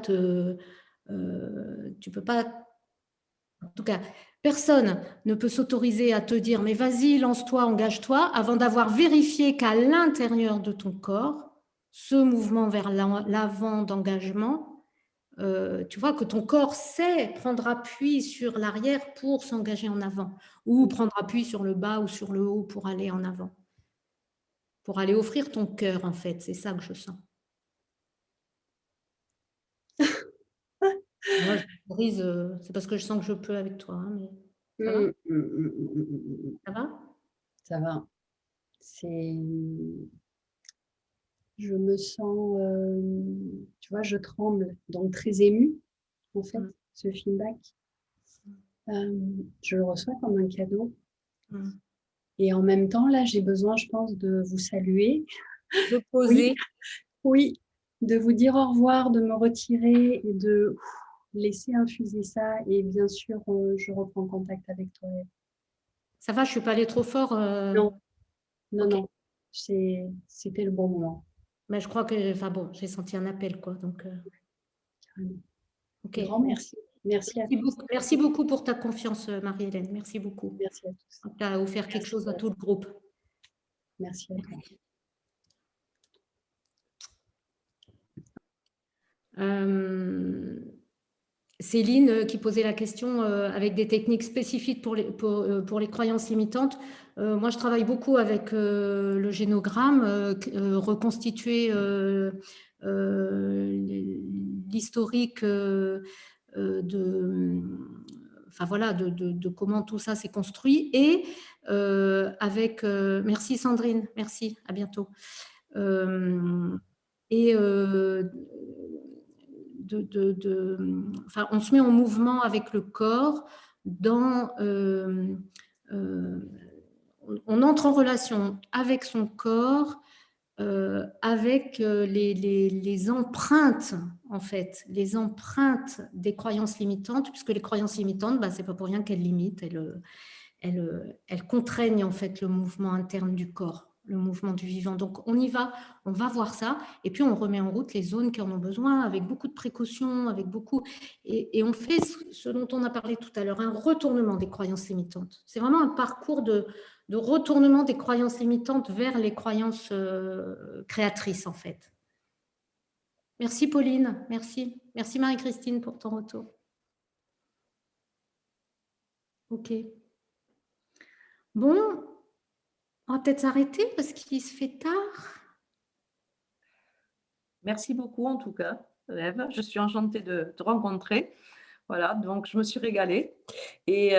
En tout cas, personne ne peut s'autoriser à te dire « mais vas-y, lance-toi, engage-toi » avant d'avoir vérifié qu'à l'intérieur de ton corps, ce mouvement vers l'avant d'engagement, tu vois, que ton corps sait prendre appui sur l'arrière pour s'engager en avant, ou prendre appui sur le bas ou sur le haut pour aller en avant, pour aller offrir ton cœur, en fait. C'est ça que je sens. Moi, je m'autorise, c'est parce que je sens que je peux avec toi. Hein, mais ça va? Ça va? Ça va. Je me sens, tu vois, je tremble, donc très émue, en fait, ce feedback. Je le reçois comme un cadeau. Et en même temps, là, j'ai besoin, je pense, de vous saluer. De poser. Oui, de vous dire au revoir, de me retirer et de laisser infuser ça. Et bien sûr, je reprends contact avec toi. Ça va, je ne suis pas allée trop fort Non, okay. Non. C'était le bon moment. Mais je crois que, enfin bon, j'ai senti un appel, quoi. Donc, okay. Grand merci. Merci beaucoup pour ta confiance, Marie-Hélène. Merci beaucoup. Merci à tous. Tu as offert quelque chose à tout le groupe. Merci à toi. Céline qui posait la question avec des techniques spécifiques pour les croyances limitantes. Moi, je travaille beaucoup avec le génogramme, reconstituer l'historique enfin voilà, de comment tout ça s'est construit. Et avec... merci Sandrine, merci, à bientôt. Et enfin, on se met en mouvement avec le corps dans... on entre en relation avec son corps, avec les empreintes, en fait, les empreintes des croyances limitantes, puisque les croyances limitantes, c'est pas pour rien qu'elles limitent, elles contraignent en fait le mouvement interne du corps, le mouvement du vivant. Donc on y va, on va voir ça, et puis on remet en route les zones qui en ont besoin, avec beaucoup de précautions, avec beaucoup, et on fait ce dont on a parlé tout à l'heure, un retournement des croyances limitantes. C'est vraiment un parcours de retournement des croyances limitantes vers les croyances créatrices, en fait. Merci Pauline, merci. Merci Marie-Christine pour ton retour. Ok. Bon, on va peut-être s'arrêter parce qu'il se fait tard. Merci beaucoup en tout cas, Ève. Je suis enchantée de te rencontrer. Voilà, donc je me suis régalée. Et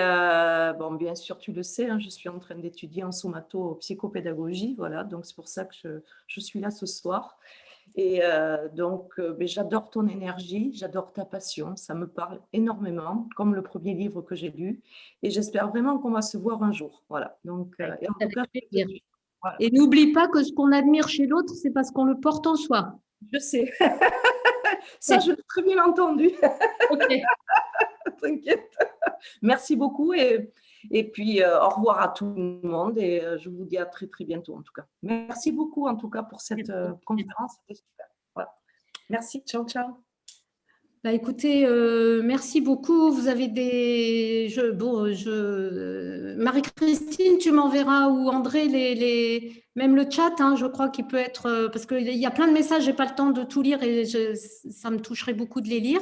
bon, bien sûr, tu le sais, je suis en train d'étudier en somato-psychopédagogie. Voilà, donc c'est pour ça que je suis là ce soir. Et donc, j'adore ton énergie, j'adore ta passion. Ça me parle énormément, comme le premier livre que j'ai lu. Et j'espère vraiment qu'on va se voir un jour. Voilà. Donc, et en tout cas, voilà. Et n'oublie pas que ce qu'on admire chez l'autre, c'est parce qu'on le porte en soi. Je sais. Ça, je l'ai très bien entendu. Ok. T'inquiète. Merci beaucoup et puis au revoir à tout le monde et je vous dis à très très bientôt en tout cas. Merci beaucoup en tout cas pour cette conférence, c'était super. Voilà. Merci, ciao ciao. Écoutez, merci beaucoup. Vous avez des... Marie-Christine, tu m'enverras ou André, même le chat, je crois qu'il peut être... Parce qu'il y a plein de messages, je n'ai pas le temps de tout lire et ça me toucherait beaucoup de les lire.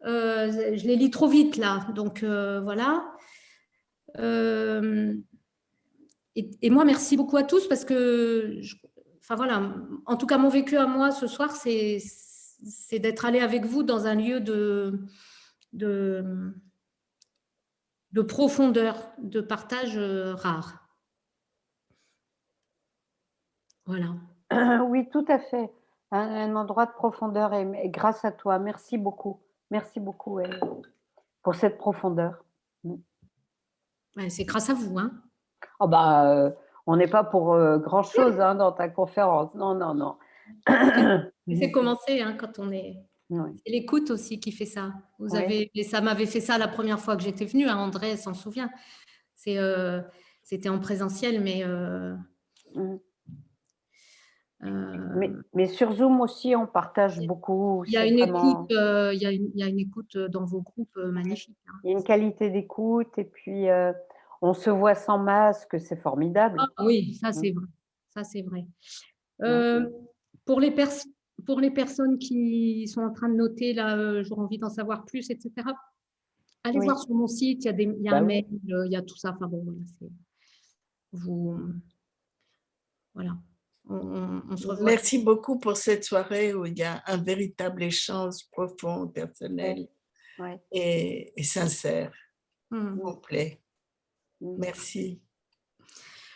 Je les lis trop vite là, donc voilà. Et moi, merci beaucoup à tous parce que, enfin voilà, en tout cas, mon vécu à moi ce soir, c'est d'être allée avec vous dans un lieu de profondeur, de partage rare. Voilà. Oui, tout à fait. Un endroit de profondeur et grâce à toi. Merci beaucoup. Merci beaucoup pour cette profondeur. Ouais, c'est grâce à vous. Oh on n'est pas pour grand-chose dans ta conférence. Non, non, non. C'est commencé quand on est... Oui. C'est l'écoute aussi qui fait ça. Et ça m'avait fait ça la première fois que j'étais venue. André s'en souvient. C'était en présentiel, mais... Mais sur Zoom aussi, on partage beaucoup. Il y a une écoute, il y a une écoute dans vos groupes magnifique. Il y a une qualité d'écoute et puis on se voit sans masque, c'est formidable. Ah, oui, ça c'est vrai. Ça c'est vrai. Pour les personnes qui sont en train de noter, là, j'aurais envie d'en savoir plus, etc. Allez voir sur mon site, il y a un mail, il y a tout ça. Enfin bon, voilà. On se revoit. Merci beaucoup pour cette soirée où il y a un véritable échange profond, personnel et sincère. Complet. Merci.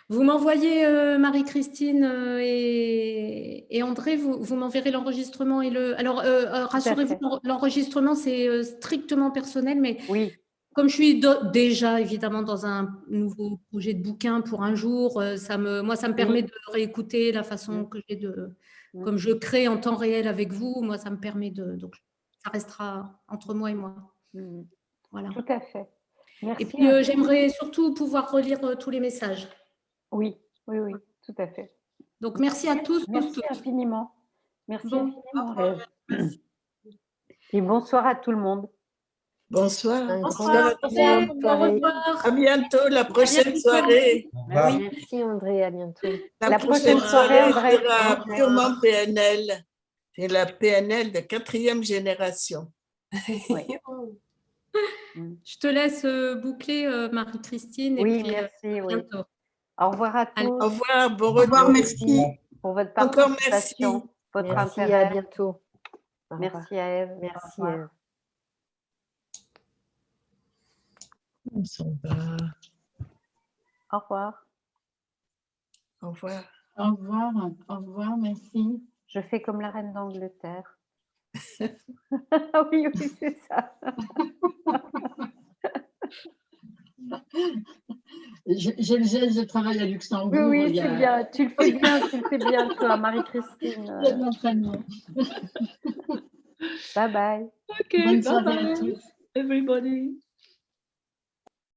Vous m'envoyez, Marie-Christine et André, vous m'enverrez l'enregistrement et le... Alors, rassurez-vous, l'enregistrement, c'est strictement personnel, mais comme je suis déjà, évidemment, dans un nouveau projet de bouquin pour un jour, moi, ça me permet de réécouter la façon que j'ai comme je crée en temps réel avec vous, moi, ça me permet de... Donc, ça restera entre moi et moi. Voilà. Tout à fait. Merci. Et puis, j'aimerais surtout pouvoir relire tous les messages. Oui, oui, oui, tout à fait. Donc, merci à tous. Merci infiniment. Merci infiniment. Et bonsoir à tout le monde. Bonsoir. Bonsoir. Au revoir. À bientôt, la prochaine soirée. Merci André, à bientôt. La prochaine soirée sera purement PNL. C'est la PNL de 4e génération. Je te laisse boucler, Marie-Christine. Oui, merci. Bientôt. Au revoir à tous. Au revoir, bon retour. Merci pour votre participation, votre intérêt. intérêt. À bientôt. Merci à Ève. Merci Ève. On s'en va. Au revoir. Au revoir. Au revoir. Au revoir, merci. Je fais comme la reine d'Angleterre. Oui, oui, c'est ça. J'ai le geste de travail à Luxembourg. Oui, oui, c'est bien. Tu le fais bien, toi, Marie-Christine. Il y a de l'entraînement. Bye bye. Okay, Bonne soirée à bye-bye, tous. everybody.